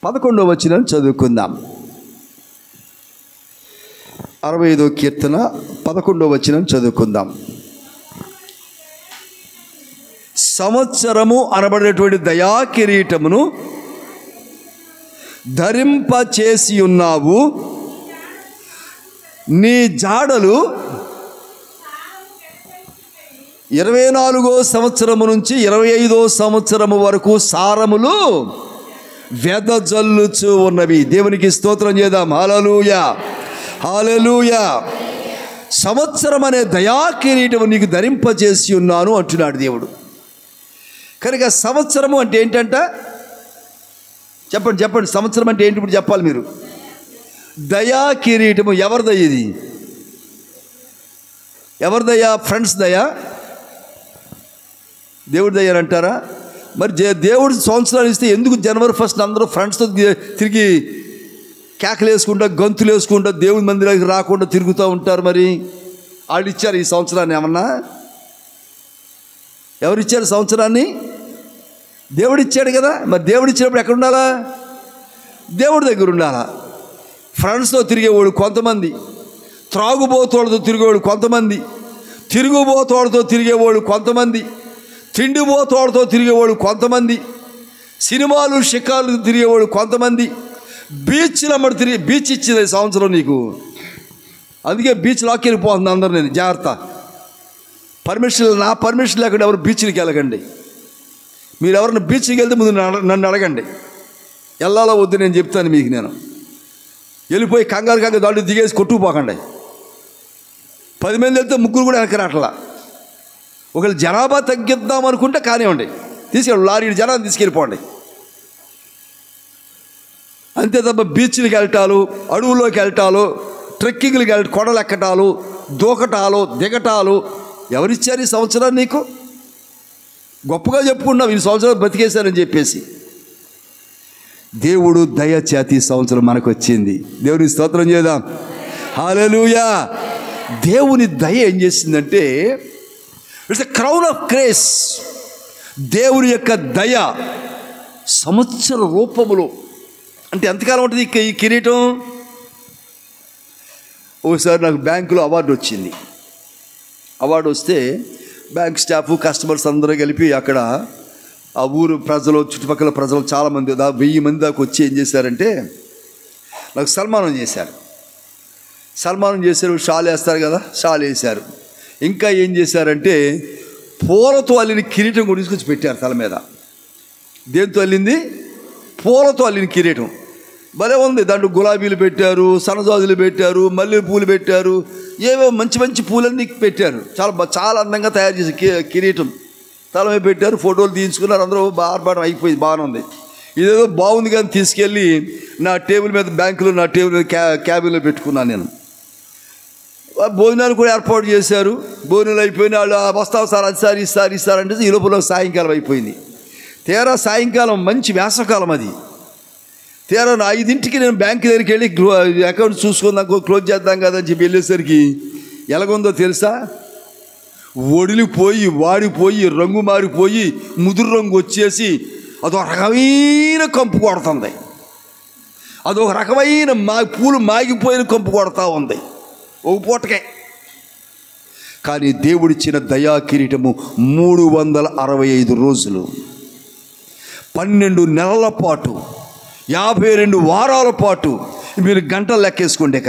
11వ వచనం చదువుకుందాం. 65వ కీర్తన 11వ వచనం చదువుకుందాం. సంవత్సరము అనబడేటువంటి దయా కిరీటమును ధరింపచేసి ఉన్నావు, నీ జాడలు 24వ సంవత్సరము నుంచి 25వ సంవత్సరము వరకు సారములు వెదజల్లుచు ఉన్నవి. దేవునికి స్తోత్రం చేద్దాం. హల్లెలూయా, హల్లెలూయా. సంవత్సరం అనే దయా కిరీటము నీకు ధరింపజేసి ఉన్నాను అంటున్నాడు దేవుడు. కనుక సంవత్సరము అంటే ఏంటంట? చెప్పండి. సంవత్సరం అంటే ఏంటి ఇప్పుడు చెప్పాలి మీరు. దయా కిరీటము ఎవరి దయ? ఇది ఎవరి దయ? ఫ్రెండ్స్ దయ, దేవుడి దయ అంటారా? మరి దేవుడు సంవత్సరాలు ఇస్తే ఎందుకు జనవరి 1 అందరూ ఫ్రెండ్స్తో తిరిగి కేకలు వేసుకుంటా, గంతులు వేసుకుంటా, దేవుడి మందిరానికి రాకుండా తిరుగుతూ ఉంటారు? మరి వాళ్ళు ఇచ్చారు ఈ సంవత్సరాన్ని? ఏమన్నా ఎవరిచ్చారు సంవత్సరాన్ని? దేవుడిచ్చాడు కదా. మరి దేవుడిచ్చినప్పుడు ఎక్కడ ఉండాలా? దేవుడి దగ్గర ఉండాలా. ఫ్రెండ్స్తో తిరిగేవాడు కొంతమంది, త్రాగుబోతోళ్ళతో తిరిగేవాడు కొంతమంది, తిరుగుబోతోళ్ళతో తిరిగేవాడు కొంతమంది, తిండిబోతోళ్ళతో తిరిగేవాడు కొంతమంది, సినిమాలు షికార్లు తిరిగేవాడు కొంతమంది, బీచ్లమ్మడి తిరిగి బీచ్ ఇచ్చింది సంవత్సరం నీకు. అందుకే బీచ్ లాక్కెళ్ళిపోతుంది అందరు. నేను జాగ్రత్త, నా పర్మిషన్ లేకుండా ఎవరు బీచ్కి వెళ్ళకండి. మీరు ఎవరైనా బీచ్కి వెళ్తే ముందు నన్ను అడగండి, వెళ్ళాలో వద్దు నేను చెప్తాను మీకు. నేను వెళ్ళిపోయి కంగారు దాంట్లో దిగేసి కొట్టుకుపోకండి. 10 మంది వెళ్తే 3 కూడా వెనక్కి రావట్లా. ఒకవేళ జనాభా తగ్గిద్దాం అనుకుంటే కానివ్వండి, తీసుకెళ్ళి లారీ జనాన్ని తీసుకెళ్ళిపోండి. అంతే తప్ప బీచ్లకి వెళ్ళటాలు, అడవుల్లోకి వెళ్ళటాలు, ట్రెక్కింగ్లకి కొండలు ఎక్కటాలు, దూకటాలు, దిగటాలు ఎవరిచ్చారు ఈ సంవత్సరాన్ని నీకు? గొప్పగా చెప్పుకున్నావు ఈ సంవత్సరం బతికేశారని చెప్పేసి. దేవుడు దయ చేతి సంవత్సరం మనకు వచ్చింది. దేవుని స్తోత్రం చేద్దాం. హల్లెలూయా. దేవుని దయ ఏం చేసిందంటే, it's a crown of grace. దేవుని యొక్క దయ సంవత్సర రూపములో అంటే ఎంతకాలం ఉంటుంది ఈ కిరీటం? ఒకసారి నాకు బ్యాంకులో అవార్డు వచ్చింది. అవార్డు వస్తే బ్యాంక్ స్టాఫ్, కస్టమర్స్ అందరూ కలిపి అక్కడ ఆ ఊరు ప్రజలు, చుట్టుపక్కల ప్రజలు చాలామంది 1000 మంది దాకా వచ్చి ఏం చేశారంటే నాకు సన్మానం చేశారు. షాల్ వేస్తారు కదా, షాల్ వేశారు. ఇంకా ఏం చేశారంటే పూలతో అల్లిన కిరీటం కూడా తీసుకొచ్చి పెట్టారు తల మీద. దేంతో అల్లింది? పూలతో అల్లిన కిరీటం. భలే ఉంది. దాంట్లో గులాబీలు పెట్టారు, సన్నజాజులు పెట్టారు, మల్లె పూలు పెట్టారు, ఏవో మంచి మంచి పూలన్నీ పెట్టారు. చాలా అందంగా తయారు చేసే కిరీటం తల మీద పెట్టారు. ఫోటోలు తీయించుకున్నారు. అందరూ బార్బాడం అయిపోయింది, బాగానే ఉంది. ఇదేదో బాగుంది కానీ తీసుకెళ్ళి నా టేబుల్ మీద, బ్యాంకులో నా టేబుల్ మీద క్యాబిన్లో పెట్టుకున్నాను నేను. భోజనాలు కూడా ఏర్పాటు చేశారు. భోజనాలు అయిపోయిన వాళ్ళు వస్తావు సార్, అది సార్ ఇస్తారంటే ఈ లోపల సాయంకాలం అయిపోయింది. తీరా సాయంకాలం మంచి వేసవకాలం అది. తీరా 5ంటికి నేను బ్యాంక్ దగ్గరికి వెళ్ళి అకౌంట్ చూసుకుందాం, క్లోజ్ చేద్దాం కదా అని చెప్పి వెళ్ళేసరికి ఎలాగుందో తెలుసా? ఒడిలిపోయి, వాడిపోయి, రంగు మారిపోయి, ముదురు రంగు వచ్చేసి అదొక రకమైన కంపు కొడుతుంది. అదొక రకమైన పూలు మాగిపోయిన కంపు కొడతా ఉంది ఒక పూటకే. కానీ దేవుడిచ్చిన దయా కిరీటము 365 రోజులు, 12 నెలల పాటు, 52 వారాల పాటు, మీరు గంటలు లెక్కేసుకోండి,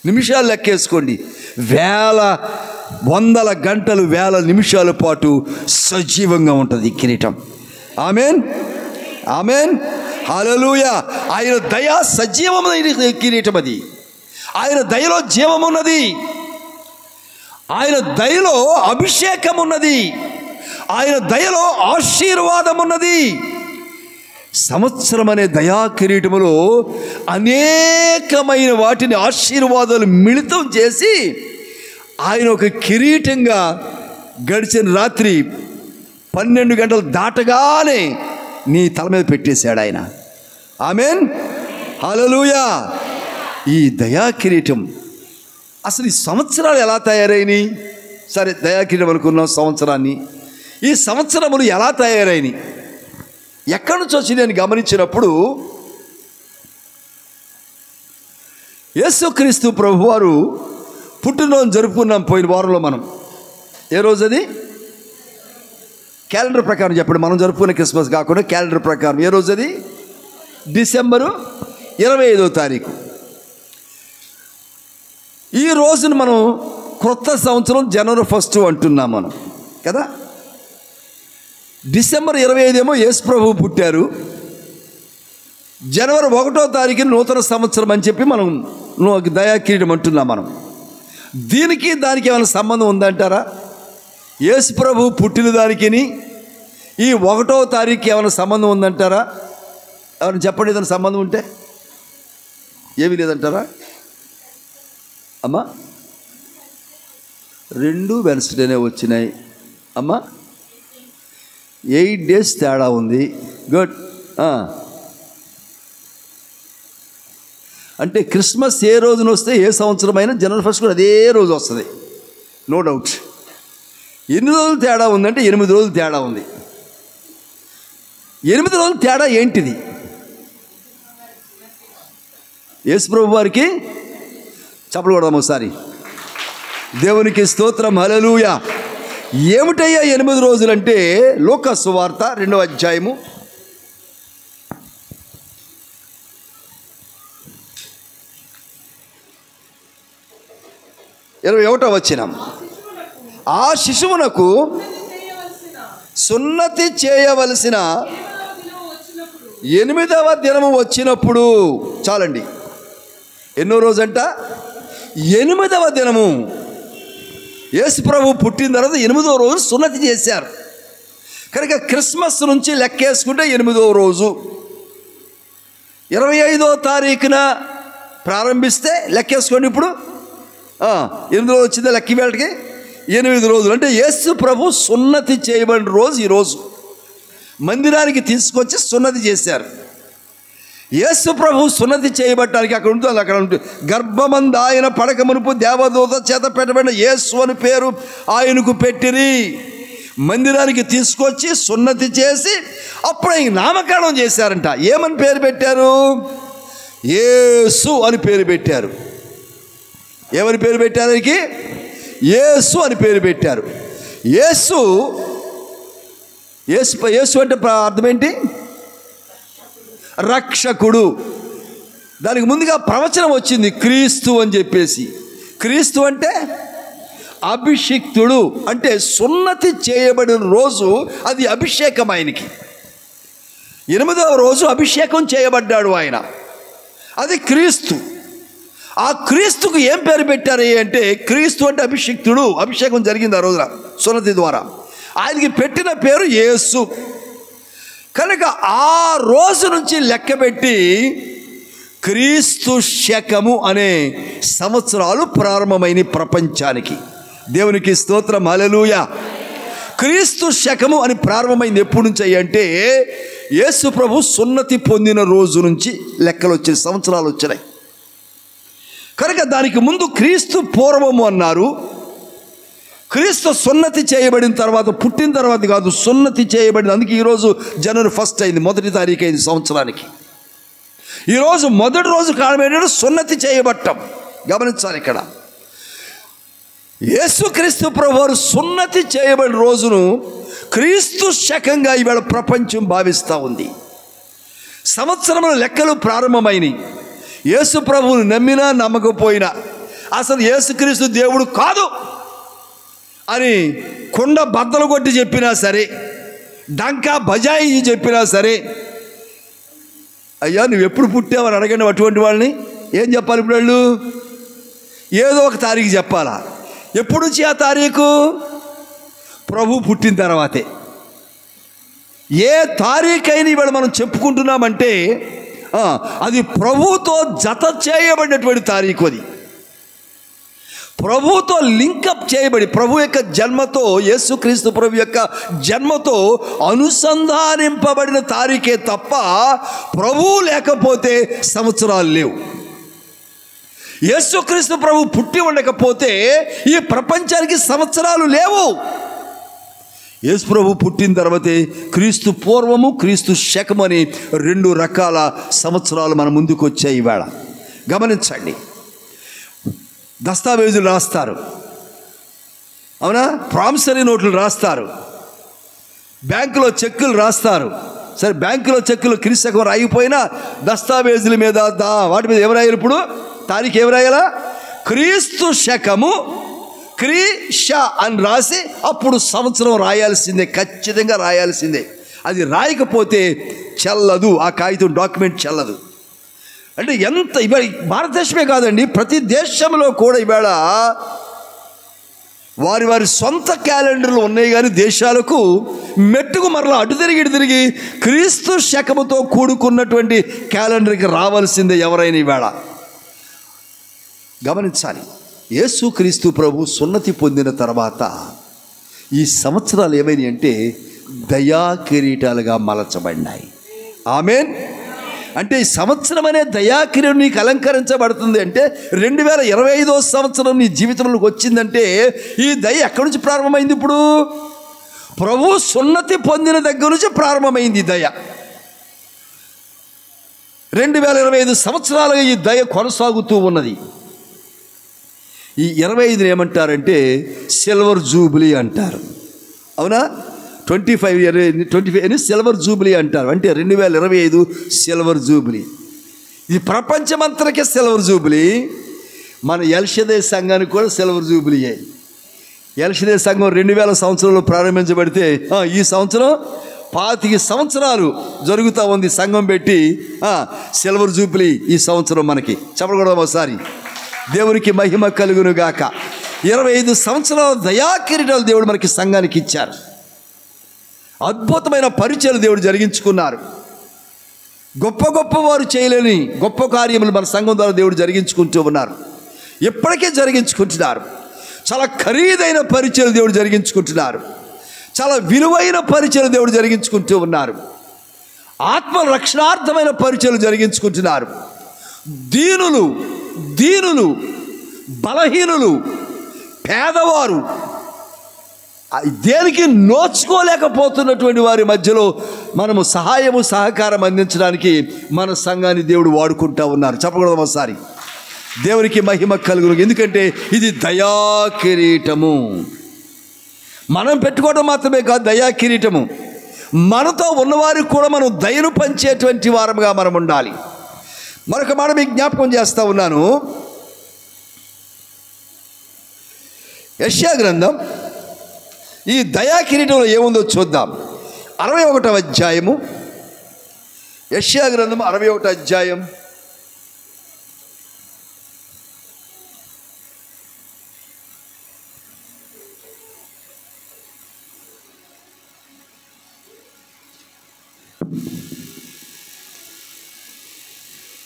నిమిషాలు లెక్కేసుకోండి, వందల గంటలు, వేల నిమిషాల పాటు సజీవంగా ఉంటుంది ఈ కిరీటం. ఆమెన్, ఆమెన్, హల్లెలూయా. ఆయన దయ సజీవమైన కిరీటం అది. ఆయన దయలో జీవం ఉన్నది, ఆయన దయలో అభిషేకం ఉన్నది, ఆయన దయలో ఆశీర్వాదం ఉన్నది. సంవత్సరం అనే దయా కిరీటములో అనేకమైన వాటిని, ఆశీర్వాదాలు మిళితం చేసి ఆయన ఒక కిరీటంగా గడిచిన రాత్రి 12 గంటలు దాటగానే నీ తల మీద పెట్టేశాడు ఆయన. ఆమెన్, హల్లెలూయా. ఈ దయా కిరీటం అసలు ఈ సంవత్సరాలు ఎలా తయారైనాయి? సరే, దయా కిరీటం అనుకున్నాం సంవత్సరాన్ని. ఈ సంవత్సరములు ఎలా తయారైనాయి, ఎక్కడి నుంచి వచ్చి నేను గమనించినప్పుడు యేసుక్రీస్తు ప్రభువారు పుట్టినరోజు జరుపుకున్నాం పోయిన వారంలో మనం. ఏ రోజు అది? క్యాలెండర్ ప్రకారం చెప్పండి. మనం జరుపుకునే క్రిస్మస్ కాకుండా క్యాలెండర్ ప్రకారం ఏ రోజు అది? డిసెంబరు 25వ తారీఖు. ఈ రోజును మనం క్రొత్త సంవత్సరం జనవరి 1 అంటున్నాం మనం కదా. డిసెంబర్ 25 ఏమో యేసు ప్రభువు పుట్టారు. జనవరి 1వ తారీఖు నూతన సంవత్సరం అని చెప్పి మనం దయాకిరీటం అంటున్నాం మనం. దీనికి దానికి ఏమైనా సంబంధం ఉందంటారా? యేసు ప్రభువు పుట్టిన దానికి ఈ 1వ తారీఖు ఏమైనా సంబంధం ఉందంటారా? ఎవరైనా చెప్పండి, ఏదైనా సంబంధం ఉంటే. ఏమీ లేదంటారా అమ్మా? 2 వెన్స్డేనే వచ్చినాయి అమ్మా. 8 days తేడా ఉంది. గుడ్. అంటే క్రిస్మస్ ఏ రోజున వస్తే ఏ సంవత్సరం అయినా జనవరి 1 కూడా అదే రోజు వస్తుంది, నో డౌట్. ఎన్ని రోజులు తేడా ఉందంటే 8 రోజులు తేడా ఉంది. 8 రోజులు తేడా ఏంటిది? యేసు ప్రభు వారికి చప్పలు కొడదాం ఒకసారి. దేవునికి స్తోత్రం, హల్లెలూయా. ఏమిటయ్యా 8 రోజులంటే? లూకా సువార్త 2వ అధ్యాయము 21వ వచనం. ఆ శిశువునకు సున్నతి చేయవలసిన 8వ దినము వచ్చినప్పుడు, చాలండి, ఎన్నో రోజంట? 8వ దినము. యేసు ప్రభు పుట్టిన తర్వాత 8వ రోజు సున్నతి చేశారు. కనుక క్రిస్మస్ నుంచి లెక్కేసుకుంటే 8వ రోజు. 25వ తారీఖున ప్రారంభిస్తే లెక్కేసుకోండి. ఇప్పుడు 8 రోజు వచ్చిందే లెక్క వేళకి 8 రోజులు. అంటే యేసు ప్రభు సున్నతి చేయబడిన రోజు ఈరోజు. మందిరానికి తీసుకొచ్చి సున్నతి చేశారు. యేసు ప్రభు సున్నతి చేయబట్టడానికి అక్కడ ఉంటుంది, అక్కడ ఉంటుంది. గర్భమందు ఆయన పడక మునుపు దేవదూత చేత పెట్టబడిన యేసు అని పేరు ఆయనకు పెట్టిరి. మందిరానికి తీసుకొచ్చి సున్నతి చేసి అప్పుడు ఆయన నామకరణం చేశారంట. ఏమని పేరు పెట్టారు? యేసు అని పేరు పెట్టారు. ఏమని పేరు పెట్టారు? ఆయనకి యేసు అని పేరు పెట్టారు. యేసు యేసు యేసు అంటే అర్థం ఏంటి? రక్షకుడు. దానికి ముందుగా ప్రవచనం వచ్చింది క్రీస్తు అని చెప్పేసి. క్రీస్తు అంటే అభిషిక్తుడు, అంటే సున్నతి చేయబడిన రోజు అది అభిషేకం ఆయనకి. 8వ రోజు అభిషేకం చేయబడ్డాడు ఆయన, అది క్రీస్తు. ఆ క్రీస్తుకు ఏం పేరు పెట్టారు అంటే, క్రీస్తు అంటే అభిషిక్తుడు, అభిషేకం జరిగింది ఆ రోజున సున్నతి ద్వారా. ఆయనకి పెట్టిన పేరు యేసు. కనుక ఆ రోజు నుంచి లెక్కబెట్టి క్రీస్తు శకము అనే సంవత్సరాలు ప్రారంభమైన ప్రపంచానికి. దేవునికి స్తోత్రం, హల్లెలూయా. క్రీస్తు శకము అని ప్రారంభమైంది ఎప్పటి నుంచి అంటే యేసు ప్రభు సున్నతి పొందిన రోజు నుంచి లెక్కలు వచ్చే సంవత్సరాలు వచ్చినాయి. కనుక దానికి ముందు క్రీస్తు పూర్వము అన్నారు. క్రీస్తు సున్నతి చేయబడిన తర్వాత, పుట్టిన తర్వాత కాదు, సున్నతి చేయబడింది. అందుకే ఈరోజు జనవరి 1 అయింది, 1వ తారీఖు అయింది సంవత్సరానికి. ఈరోజు మొదటి రోజు కారణం ఏంటంటే సున్నతి చేయబట్టం. గమనించాలి ఇక్కడ. యేసుక్రీస్తు ప్రభువారు సున్నతి చేయబడిన రోజును క్రీస్తు శకంగా ఈవేళ ప్రపంచం భావిస్తూ ఉంది. సంవత్సరముల లెక్కలు ప్రారంభమైనవి. యేసు ప్రభువుని నమ్మినా నమ్మకపోయినా, అసలు యేసుక్రీస్తు దేవుడు కాదు అని కుండ బద్దలు కొట్టి చెప్పినా సరే, డంకా బజాయి చెప్పినా సరే, అయ్యా నువ్వు ఎప్పుడు పుట్టావని అడగండి అటువంటి వాళ్ళని. ఏం చెప్పాలి ఇప్పుడు వాళ్ళు? ఏదో ఒక తారీఖు చెప్పాలా. ఎప్పుడు నుంచి ఆ తారీఖు? ప్రభు పుట్టిన తర్వాతే. ఏ తారీఖు అయినా ఇవాళ మనం చెప్పుకుంటున్నామంటే అది ప్రభువుతో జత చేయబడినటువంటి తారీఖు. అది ప్రభువుతో లింకప్ చేయబడి, ప్రభు యొక్క జన్మతో, యేసుక్రీస్తు ప్రభు యొక్క జన్మతో అనుసంధానింపబడిన తారీఖే తప్ప ప్రభువు లేకపోతే సంవత్సరాలు లేవు. యేసుక్రీస్తు ప్రభు పుట్టి ఉండకపోతే ఈ ప్రపంచానికి సంవత్సరాలు లేవు. యేసు ప్రభు పుట్టిన తర్వాతే క్రీస్తు పూర్వము, క్రీస్తు శకము అని 2 రకాల సంవత్సరాలు మన ముందుకు వచ్చాయి ఇవాళ. గమనించండి. దస్తావేజులు రాస్తారు, అవునా? ప్రామిసరీ నోట్లు రాస్తారు, బ్యాంకులో చెక్కులు రాస్తారు. సరే, బ్యాంకులో చెక్కులు క్రీస్తు రాయిపోయినా దస్తావేజుల మీద వాటి మీద ఏమి రాయాలి? ఇప్పుడు తారీఖు ఏమి రాయాలా? క్రీస్తు శకము క్రీష అని రాసి అప్పుడు సంవత్సరం రాయాల్సిందే, ఖచ్చితంగా రాయాల్సిందే. అది రాయకపోతే చెల్లదు, ఆ కాగితం డాక్యుమెంట్ చెల్లదు. అంటే ఎంత ఇవాళ భారతదేశమే కాదండి, ప్రతి దేశంలో కూడా ఇవాళ వారి వారి సొంత క్యాలెండర్లు ఉన్నాయి, కానీ దేశాలకు మెట్టుకు మరలా అటు తిరిగి ఇటు తిరిగి క్రీస్తు శకముతో కూడుకున్నటువంటి క్యాలెండర్కి రావాల్సిందే ఎవరైనా. ఇవాళ గమనించాలి, యేసు క్రీస్తు ప్రభు సున్నతి పొందిన తర్వాత ఈ సంవత్సరాలు ఏమైనాయి అంటే దయా కిరీటాలుగా మలచబడినాయి. ఆమేన్. అంటే ఈ సంవత్సరం అనే దయాకిరీటం నీకు అలంకరించబడుతుంది అంటే 2025వ సంవత్సరం నీ జీవితంలోకి వచ్చిందంటే ఈ దయ ఎక్కడి నుంచి ప్రారంభమైంది? ఇప్పుడు ప్రభు సున్నతి పొందిన దగ్గర నుంచి ప్రారంభమైంది దయ. 2025 సంవత్సరాలుగా ఈ దయ కొనసాగుతూ ఉన్నది. ఈ 25ని ఏమంటారంటే సిల్వర్ జూబ్లీ అంటారు, అవునా? 25 సిల్వర్ జూబ్లీ అంటారు. అంటే 2025 సిల్వర్ జూబ్లీ. ఇది ప్రపంచమంతరికే సిల్వర్ జూబ్లీ. మన ఎల్షదే సంఘానికి కూడా సిల్వర్ జూబ్లీ. ఎల్షదే సంఘం 2000 సంవత్సరంలో ప్రారంభించబడితే ఈ సంవత్సరం 25 సంవత్సరాలు జరుగుతూ ఉంది సంఘం పెట్టి. సిల్వర్ జూబ్లీ ఈ సంవత్సరం మనకి. చెప్పకూడదు ఒకసారి. దేవునికి మహిమ కలుగును గాక. 25 సంవత్సరాల దయాకిరీటాలు దేవుడు మనకి సంఘానికి ఇచ్చారు. అద్భుతమైన పరిచయాలు దేవుడు జరిగించుకున్నారు. గొప్ప గొప్ప వారు చేయలేని గొప్ప కార్యములు మన సంఘం ద్వారా దేవుడు జరిగించుకుంటూ ఉన్నారు, ఇప్పటికే జరిగించుకుంటున్నారు. చాలా ఖరీదైన పరిచయాలు దేవుడు జరిగించుకుంటున్నారు, చాలా విలువైన పరిచయాలు దేవుడు జరిగించుకుంటూ ఉన్నారు. ఆత్మ రక్షణార్థమైన పరిచయాలు జరిగించుకుంటున్నారు. దీనులు బలహీనులు పేదవారు దేనికి నోచుకోలేకపోతున్నటువంటి వారి మధ్యలో మనము సహాయము సహకారం అందించడానికి మన సంఘాన్ని దేవుడు వాడుకుంటూ ఉన్నారు. చెప్పకూడదు ఒకసారి. దేవునికి మహిమ కలుగును. ఎందుకంటే ఇది దయా కిరీటము. మనం పెట్టుకోవడం మాత్రమే కాదు, దయా కిరీటము మనతో ఉన్నవారికి కూడా మనం దయను పంచేటువంటి వారముగా మనం ఉండాలి. మరొక మాట మీకు జ్ఞాపకం చేస్తూ ఉన్నాను. యెషయా గ్రంథం ఈ దయా కిరీటంలో ఏముందో చూద్దాం. 61వ అధ్యాయము, యెషయా గ్రంథం 61వ అధ్యాయం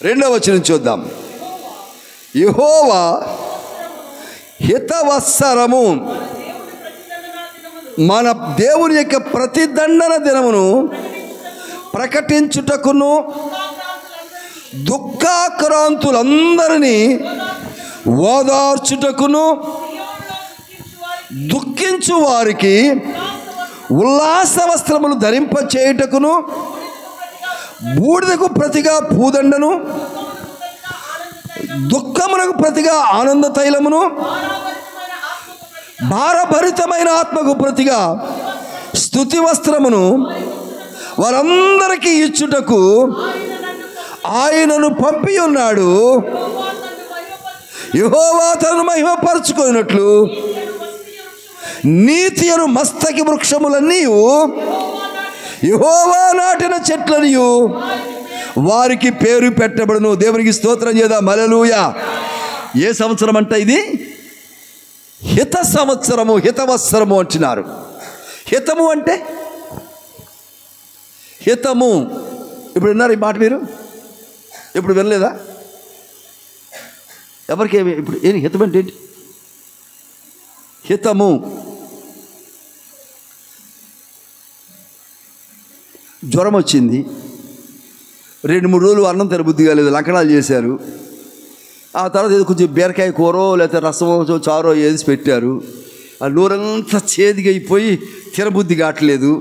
2వ వచనం చూద్దాం. యెహోవా హితవత్సరము, మన దేవుని యొక్క ప్రతిదండన దినమును ప్రకటించుటకును దుఃఖాక్రాంతులందరినీ ఓదార్చుటకును దుఃఖించు వారికి ఉల్లాస వస్త్రములు ధరింపచేయుటకును బూడిదకు ప్రతిగా పూదండను దుఃఖమునకు ప్రతిగా ఆనంద తైలమును భారభరితమైన ఆత్మకు ప్రతిగా స్తుతి వస్త్రమును వారందరికీ ఇచ్చుటకు ఆయనను పంపి ఉన్నాడు. యెహోవా తనను మహిమపరచుకున్నట్లు నీతి అను మస్తకి వృక్షములన్నీ యెహోవా నాటిన చెట్లనియు వారికి పేరు పెట్టబడును. దేవునికి స్తోత్రం చేద్దాం. హల్లెలూయా. ఏ సంవత్సరం అంట ఇది? హిత సంవత్సరము, హితవత్సరము అంటున్నారు. హితము అంటే హితము. ఇప్పుడు విన్నారు ఈ మాట? మీరు ఇప్పుడు వినలేదా? ఎవరికేమి ఇప్పుడు ఏం హితం అంటే ఏంటి? హితము జ్వరం వచ్చింది, 2-3 రోజులు అన్నం తినబుద్ధి కాలేదు, లంకణాలు చేశారు. ఆ తర్వాత ఏదో కొంచెం బీరకాయ కూరో లేకపోతే రసమో చారో వేసి పెట్టారు. ఆ నోరంతా చేదిగా అయిపోయి తినబుద్ధి కావట్లేదు.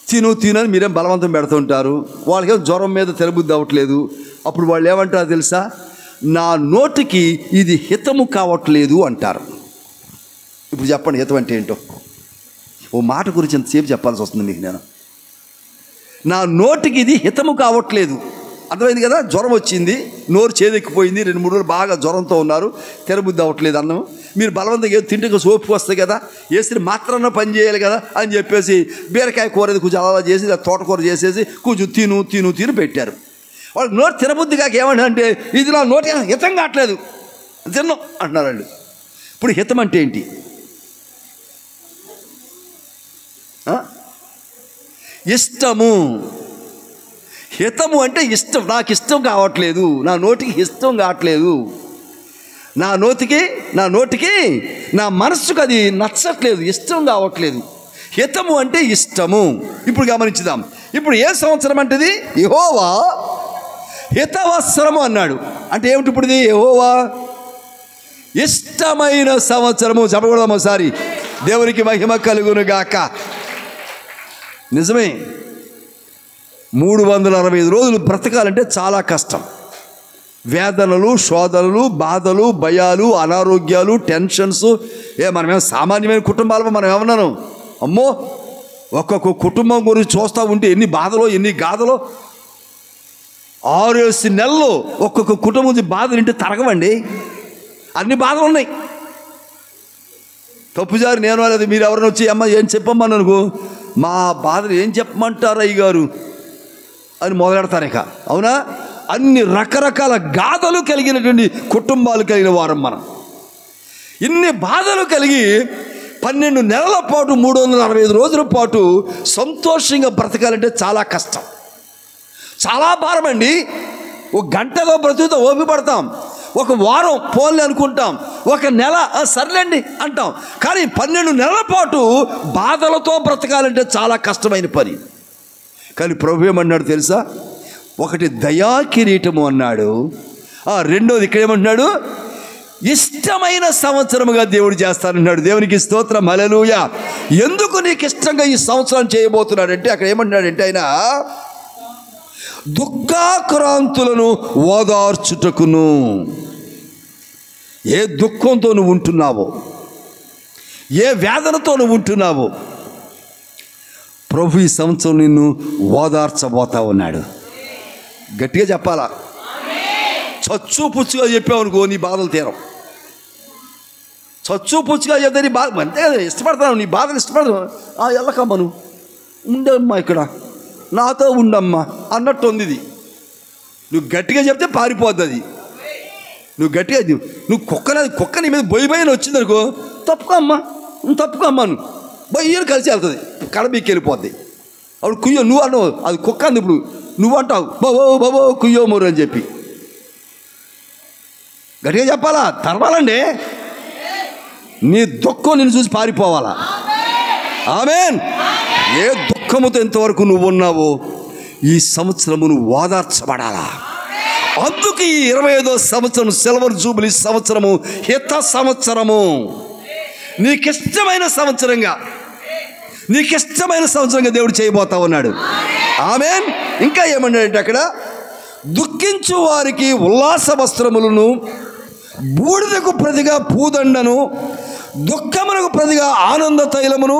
తిను అని మీరేం బలవంతం పెడుతుంటారు. వాళ్ళకేమో జ్వరం మీద తినబుద్ధి అవ్వట్లేదు. అప్పుడు వాళ్ళు ఏమంటారు తెలుసా? నా నోటికి ఇది హితము కావట్లేదు అంటారు. ఇప్పుడు చెప్పండి హితం అంటే ఏంటో. ఓ మాట గురించి ఎంతసేపు చెప్పాల్సి వస్తుంది మీకు నేను. నా నోటికి ఇది హితము కావట్లేదు. అర్థమైంది కదా? జ్వరం వచ్చింది, నోరు చేదెక్కిపోయింది, 2-3 రోజులు బాగా జ్వరంతో ఉన్నారు, తినబుద్ధి అవ్వట్లేదు అన్నం. మీరు బలవంతంగా తింటే సోపు వస్తాయి కదా, వేసి మాత్రాన పని చేయాలి కదా అని చెప్పేసి బీరకాయ కూర కొంచెం అలా చేసి తోటకూర చేసేసి కొంచెం తిను పెట్టారు. వాళ్ళు నోరు తినబుద్ధి కాక ఏమంటే ఇది నా నోటి హితం కావట్లేదు, తిన్నాం అంటున్నారు వాళ్ళు. ఇప్పుడు హితం అంటే ఏంటి? ఇష్టము. హితము అంటే ఇష్టం. నాకు ఇష్టం కావట్లేదు, నా నోటికి ఇష్టం కావట్లేదు, నా నోటికి నా మనస్సుకు అది నచ్చట్లేదు, ఇష్టం కావట్లేదు. హితము అంటే ఇష్టము. ఇప్పుడు గమనించుదాం. ఇప్పుడు ఏ సంవత్సరం అంటది? యెహోవా హితవత్సరము అన్నాడు. అంటే ఏమిటి ఇప్పుడు ఇది? యెహోవా ఇష్టమైన సంవత్సరము. చెప్పకూడదాం ఒకసారి. దేవునికి మహిమ కలుగును గాక. నిజమే, 365 రోజులు బ్రతకాలంటే చాలా కష్టం. వేదనలు, శోధనలు, బాధలు, భయాలు, అనారోగ్యాలు, టెన్షన్స్. మనమేమో సామాన్యమైన కుటుంబాలు, మనం ఏమన్నాను? అమ్మో, ఒక్కొక్క కుటుంబం గురించి చూస్తూ ఉంటే ఎన్ని బాధలో ఎన్ని గాథలో. 6 నెలలు ఒక్కొక్క కుటుంబం గురించి బాధలు వింటే తరగవండి. అన్ని బాధలు ఉన్నాయి. తప్పుజారి నేను అనేది మీరు ఎవరైనా వచ్చి అమ్మ ఏం చెప్పమ్మని అనుకో, మా బాధలు ఏం చెప్పమంటారు అయ్యగారు అని మొదలెడతారు. ఇక అవునా, అన్ని రకరకాల గాథలు కలిగినటువంటి కుటుంబాలు కలిగిన వారం మనం. ఇన్ని బాధలు కలిగి 12 నెలల పాటు 365 రోజుల పాటు సంతోషంగా బ్రతకాలంటే చాలా కష్టం, చాలా భారం అండి. ఒక గంటలో బ్రతుకుతో ఓపి పడతాం, ఒక వారం పోన్లే అనుకుంటాం, ఒక నెల సర్లేండి అంటాం. కానీ 12 నెలల పాటు బాధలతో బ్రతకాలంటే చాలా కష్టమైన పని. కానీ ప్రభు ఏమన్నాడు తెలుసా? ఒకటి దయా కిరీటము అన్నాడు, రెండోది ఇక్కడ ఏమంటున్నాడు? ఇష్టమైన సంవత్సరముగా దేవుడు చేస్తానన్నాడు. దేవునికి స్తోత్రం, హల్లెలూయా. ఎందుకు నీకు ఇష్టంగా ఈ సంవత్సరం చేయబోతున్నాడంటే అక్కడ ఏమంటున్నాడంటే ఆయన దుఃఖాక్రాంతులను ఓదార్చుటకును. ఏ దుఃఖంతో నువ్వు ఉంటున్నావో, ఏ వేదనతో నువ్వు ఉంటున్నావో, ప్రభు ఈ సంవత్సరం నిన్ను ఓదార్చబోతా ఉన్నాడు. గట్టిగా చెప్పాలా? చచ్చు పుచ్చుగా చెప్పావనుకో నీ బాధలు తీరం. చచ్చు పుచ్చుగా చెప్తే నీ బాధ అంతే కదా, ఇష్టపడతాను, నీ బాధలు ఇష్టపడతాను. వెళ్ళకమ్మా, నువ్వు ఉండమ్మా, ఇక్కడ నాతో ఉండమ్మా అన్నట్టు ఉంది ఇది. నువ్వు గట్టిగా చెప్తే పారిపోద్ది అది. నువ్వు గట్టిగా నువ్వు కుక్క నీ మీద బొయ్యి వచ్చిందనుకో, తప్పుకోమ్మా నువ్వు బొయ్యను కలిసి వెళ్తుంది, కడబీకి వెళ్ళిపోద్ది. అప్పుడు కుయ్యో నువ్వు అన్నావు, అది కుక్క అంది. ఇప్పుడు నువ్వు అంటావు బాబో కుయ్యో మూరు అని చెప్పి. గట్టిగా చెప్పాలా? తర్వాలండి, నీ దుఃఖం నిన్ను చూసి పారిపోవాలా. ఆమేన్. ఏ దుఃఖముతో ఎంతవరకు నువ్వు ఉన్నావో ఈ సంవత్సరము నువ్వు ఓదార్చబడాలా. అందుకు ఈ 25వ సంవత్సరం సిల్వర్ జూబిలీ సంవత్సరము, హిత సంవత్సరము, నీకిష్టమైన సంవత్సరంగా దేవుడు చేయబోతా ఉన్నాడు. ఆమేన్. ఇంకా ఏమన్నాడంటే అక్కడ దుఃఖించు వారికి ఉల్లాస వస్త్రములను, బూడిదకు ప్రతిగా పూదండను, దుఃఖమునకు ప్రతిగా ఆనంద తైలమును,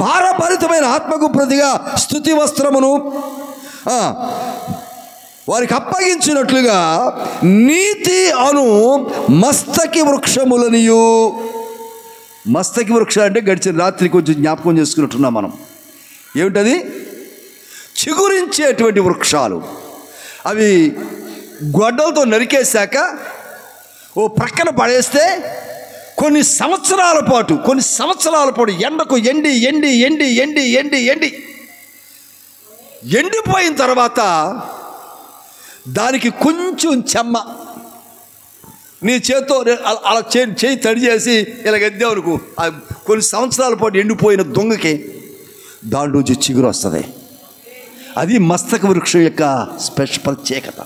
భారభరితమైన ఆత్మకు ప్రతిగా స్తుతి వస్త్రమును వారికి అప్పగించినట్లుగా నీతి అను మస్తకి వృక్షములనియు. మస్తకి వృక్షం అంటే గడిచిన రాత్రి కొంచెం జ్ఞాపకం చేసుకున్నట్టున్నాం మనం. ఏమిటది? చిగురించేటువంటి వృక్షాలు. అవి గొడ్డలతో నరికేశాక ఓ ప్రక్కన పడేస్తే కొన్ని సంవత్సరాల పాటు ఎండకు ఎండిపోయిన తర్వాత దానికి కొంచెం చెమ్మ నీ చేత్తో అలా చేయి తడి చేసి ఇలా గద్దేవనుకో, కొన్ని సంవత్సరాల పాటు ఎండిపోయిన దొంగకి దాంట్లో చిగురు వస్తుంది. అది మస్తక వృక్షం యొక్క ప్రత్యేకత.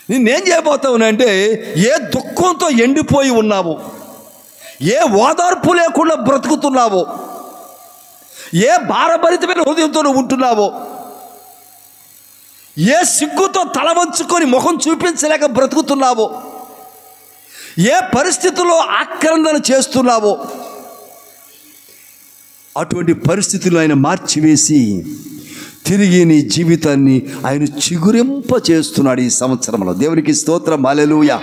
నేనేం చేయబోతావునంటే, ఏ దుఃఖంతో ఎండిపోయి ఉన్నావో, ఏ ఓదార్పు లేకుండా బ్రతుకుతున్నావో, ఏ భారభరితమైన హృదయంతో నువ్వు ఉంటున్నావో, ఏ సిగ్గుతో తల వంచుకొని ముఖం చూపించలేక బ్రతుకుతున్నావో, ఏ పరిస్థితుల్లో ఆక్రందన చేస్తున్నావో అటువంటి పరిస్థితులు ఆయన మార్చివేసి తిరిగి నీ జీవితాన్ని ఆయన చిగురింప చేస్తున్నాడు ఈ సంవత్సరంలో. దేవునికి స్తోత్రం, హల్లెలూయా.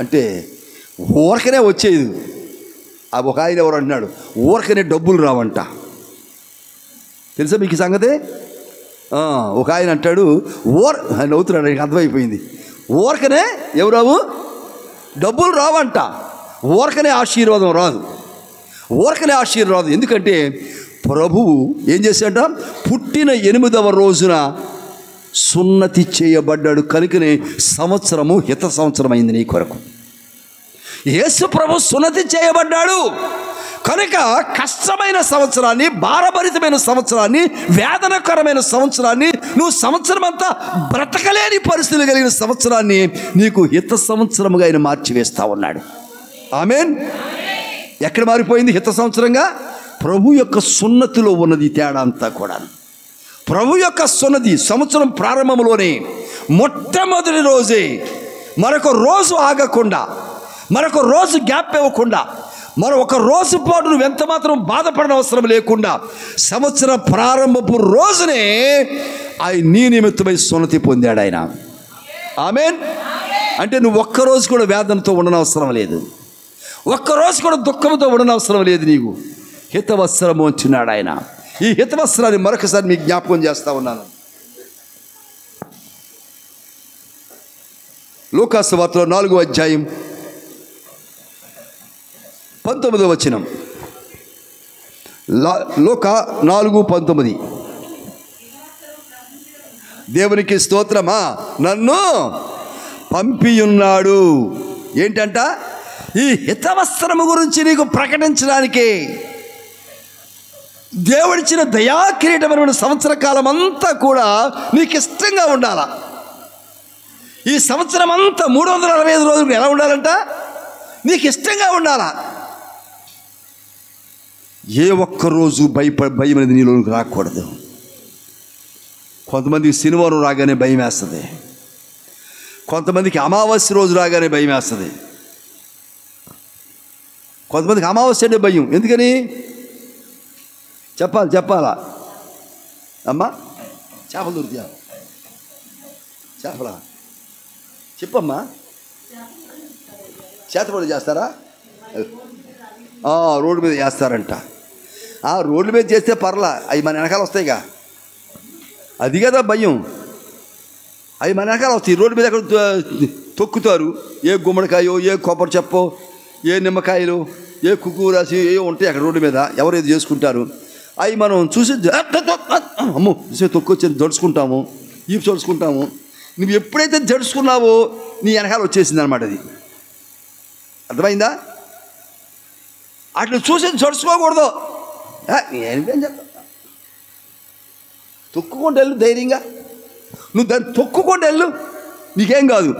అంటే ఊరకనే వచ్చేది. ఒక ఆయన ఎవరు అన్నాడు, ఊరకనే డబ్బులు రావంట. తెలుసా మీకు ఈ సంగతి? ఒక ఆయన అంటాడు, నవ్వుతున్నాడు, ఆయనకి అర్థమైపోయింది. ఊరకనే ఎవరావు డబ్బులు రావంట, ఊరకనే ఆశీర్వాదం రాదు, ఊరకనే ఆశీర్వాదం రాదు. ఎందుకంటే ప్రభువు ఏం చేశాడ, పుట్టిన 8వ రోజున సున్నతి చేయబడ్డాడు. కనుకనే సంవత్సరము హిత సంవత్సరం అయింది నీ కొరకు. యేసు ప్రభు సున్నతి చేయబడ్డాడు కనుక కష్టమైన సంవత్సరాన్ని, భారభరితమైన సంవత్సరాన్ని, వేదనకరమైన సంవత్సరాన్ని, నువ్వు సంవత్సరం అంతా బ్రతకలేని పరిస్థితులు కలిగిన సంవత్సరాన్ని నీకు హిత సంవత్సరముగా ఆయన మార్చివేస్తా ఉన్నాడు. ఆమేన్. ఎక్కడ మారిపోయింది హిత సంవత్సరంగా? ప్రభు యొక్క సున్నతిలో ఉన్నది తేడా అంతా కూడా. ప్రభు యొక్క సున్నతి సంవత్సరం ప్రారంభంలోనే మొట్టమొదటి రోజే, మరొక రోజు ఆగకుండా, మరొక రోజు గ్యాప్ ఇవ్వకుండా, మరొక రోజు పాటు నువ్వు ఎంత మాత్రం బాధపడని అవసరం లేకుండా సంవత్సర ప్రారంభపు రోజునే ఆయన నీ నిమిత్తమై సున్నతి పొందాడు ఆయన. ఆమేన్. అంటే నువ్వు ఒక్కరోజు కూడా వేదనతో ఉండనవసరం లేదు, ఒక్కరోజు కూడా దుఃఖంతో ఉండనవసరం లేదు. నీకు హితవస్త్రము వచ్చినాడు ఆయన. ఈ హితవస్త్రాన్ని మరొకసారి మీకు జ్ఞాపకం చేస్తా ఉన్నాను. లూకాసు వార్తలో 4వ అధ్యాయం 19వ వచనం. లూకా 4:19. దేవునికి స్తోత్రమా, నన్ను పంపియున్నాడు. ఏంటంట? ఈ హితవస్త్రము గురించి నీకు ప్రకటించడానికి. దేవుడిచ్చిన దయాకిరీటమైన సంవత్సర కాలం అంతా కూడా నీకు ఇష్టంగా ఉండాలా. ఈ సంవత్సరం అంతా 365 రోజులు ఎలా ఉండాలంట? నీకు ఇష్టంగా ఉండాలా. ఏ ఒక్కరోజు భయం అనేది నీలోకి రాకూడదు. కొంతమందికి శనివారం రాగానే భయం వేస్తుంది, కొంతమందికి అమావాస్య రోజు రాగానే భయం వేస్తుంది, కొంతమందికి అమావాస్య అంటే భయం. ఎందుకని చెప్పాలా అమ్మా? చేపలు దొరుకుతాయా? చేపలా? చెప్పమ్మా. చేతపడి చేస్తారా? రోడ్డు మీద చేస్తారంట. రోడ్డు మీద చేస్తే పర్లా, అవి మన వెనకాల వస్తాయిగా. అది కదా భయం. అవి మన వెనకాల వస్తాయి. రోడ్డు మీద ఎక్కడ తొక్కుతారు. ఏ గుమ్మడికాయో, ఏ కొబ్బరి చెప్పో, ఏ నిమ్మకాయలు, ఏ కుక్కూరాసి ఏ ఉంటాయి అక్కడ రోడ్డు మీద. ఎవరు ఏది చేసుకుంటారు. అవి మనం చూసి అమ్మో తొక్కొచ్చి జడుచుకుంటాము, ఈ జడుచుకుంటాము. నువ్వు ఎప్పుడైతే జడుచుకున్నావో నీ వెనకాల వచ్చేసింది అనమాట. అది అర్థమైందా? అట్లా చూసి జడుచుకోకూడదు. నేనేం చెప్తా, తొక్కుకుంటూ వెళ్ళు ధైర్యంగా. నువ్వు దాన్ని తొక్కుకుంటూ వెళ్ళు, నీకేం కాదు.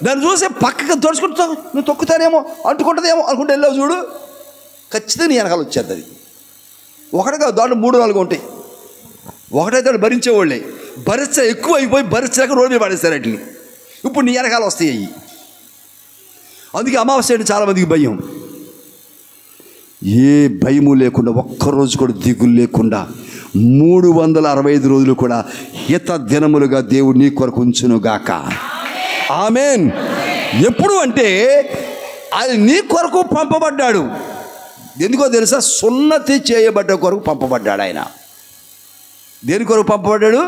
దాన్ని చూసి పక్కకి జడుచుకుంటావు, నువ్వు తొక్కుతానేమో, అంటుకుంటుందేమో అనుకుంటూ వెళ్ళావు చూడు, ఖచ్చితంగా నీ వెనకాల వచ్చేది. అది ఒకటి కాదు, దాంట్లో 3-4 ఉంటాయి. ఒకటైతే భరించేవాళ్ళే, ఎక్కువ అయిపోయి భరించలేక రోడ్డు మీద పడేస్తారు వాటిని. ఇప్పుడు నీ వెనకాల వస్తాయి అవి. అందుకే అమావాస్య అంటే చాలామందికి భయం. ఏ భయము లేకుండా, ఒక్కరోజు కూడా దిగులు లేకుండా 365 రోజులు కూడా హిత దినములుగా దేవుడు నీ కొరకు ఉంచును గాక. ఆమేన్. ఎప్పుడు అంటే అది నీ కొరకు పంపబడ్డాడు. ఎందుకో తెలుసా? సున్నతి చేయబడ్డ కొరకు పంపబడ్డాడు ఆయన. దేని కొరకు పంపబడ్డాడు?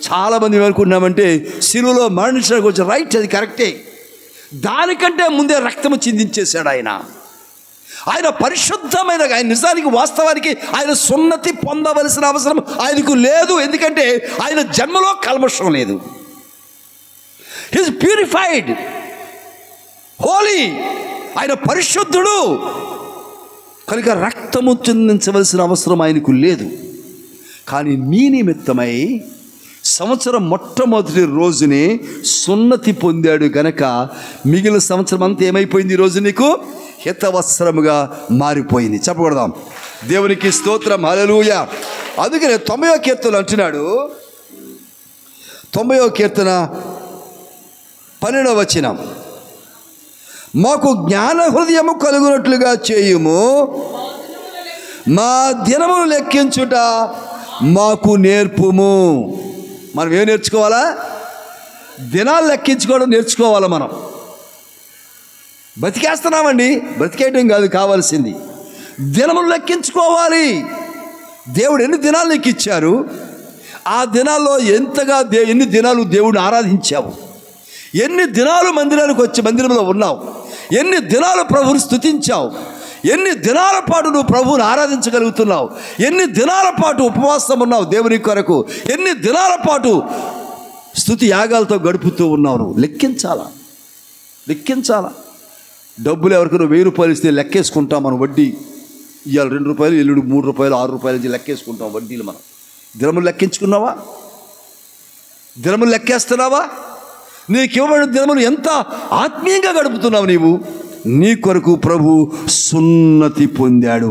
చాలామంది అనుకున్నామంటే శిలువలో మరణించడానికి వచ్చి రైట్, అది కరెక్టే. దానికంటే ముందే రక్తము చిందించేశాడు ఆయన. ఆయన పరిశుద్ధమైన, ఆయన నిజానికి వాస్తవానికి ఆయన సున్నతి పొందవలసిన అవసరం ఆయనకు లేదు. ఎందుకంటే ఆయన జన్మలో కల్మషం లేదు. He is purified, holy. ఆయన పరిశుద్ధుడు కనుక రక్తము చిందించవలసిన అవసరం ఆయనకు లేదు. కానీ నీ నిమిత్తమై సంవత్సరం మొట్టమొదటి రోజునే సున్నతి పొందాడు గనక మిగిలిన సంవత్సరం అంతా ఏమైపోయింది? ఈరోజు నీకు హితవస్త్రముగా మారిపోయింది. చెప్పకూడదాం. దేవునికి స్తోత్రం, హల్లెలూయా. అందుకనే 90వ కీర్తనలో అంటున్నాడు, 90వ కీర్తన 12వ వచనం. మాకు జ్ఞాన హృదయము కలుగునట్లుగా చేయుము, మా దినములు లెక్కించుట మాకు నేర్పుము. మనం ఏం నేర్చుకోవాలా? దినాలు లెక్కించుకోవడం నేర్చుకోవాలా. మనం బతికేస్తున్నామండి, బ్రతికేయటం కాదు కావాల్సింది, దినములు లెక్కించుకోవాలి. దేవుడు ఎన్ని దినాలు లెక్కించారు, ఆ దినాల్లో ఎంతగా ఎన్ని దినాలు దేవుడిని ఆరాధించావు, ఎన్ని దినాలు మందిరానికి వచ్చి మందిరంలో ఉన్నావు, ఎన్ని దినాలు ప్రభువుని స్తుతించావు, ఎన్ని దినాల పాటు నువ్వు ప్రభువుని ఆరాధించగలుగుతున్నావు, ఎన్ని దినాల పాటు ఉపవాసం ఉన్నావు దేవుని కొరకు, ఎన్ని దినాల పాటు స్తుతి యాగాలతో గడుపుతూ ఉన్నావు. నువ్వు లెక్కించాలా. డబ్బులు ఎవరికైనా 1000 రూపాయలు ఇస్తే లెక్కేసుకుంటాం మనం. వడ్డీ ఇవాళ 2 రూపాయలు, ఎల్లుడు 3 రూపాయలు, 6 రూపాయలు లెక్కేసుకుంటాం వడ్డీలు. మనం దినములు లెక్కించుకున్నావా? దినములు లెక్కేస్తున్నావా? నీకు ఇవ్వబడిన దినములు ఎంత ఆత్మీయంగా గడుపుతున్నావు నీవు? నీ కొరకు ప్రభు సున్నతి పొందాడు.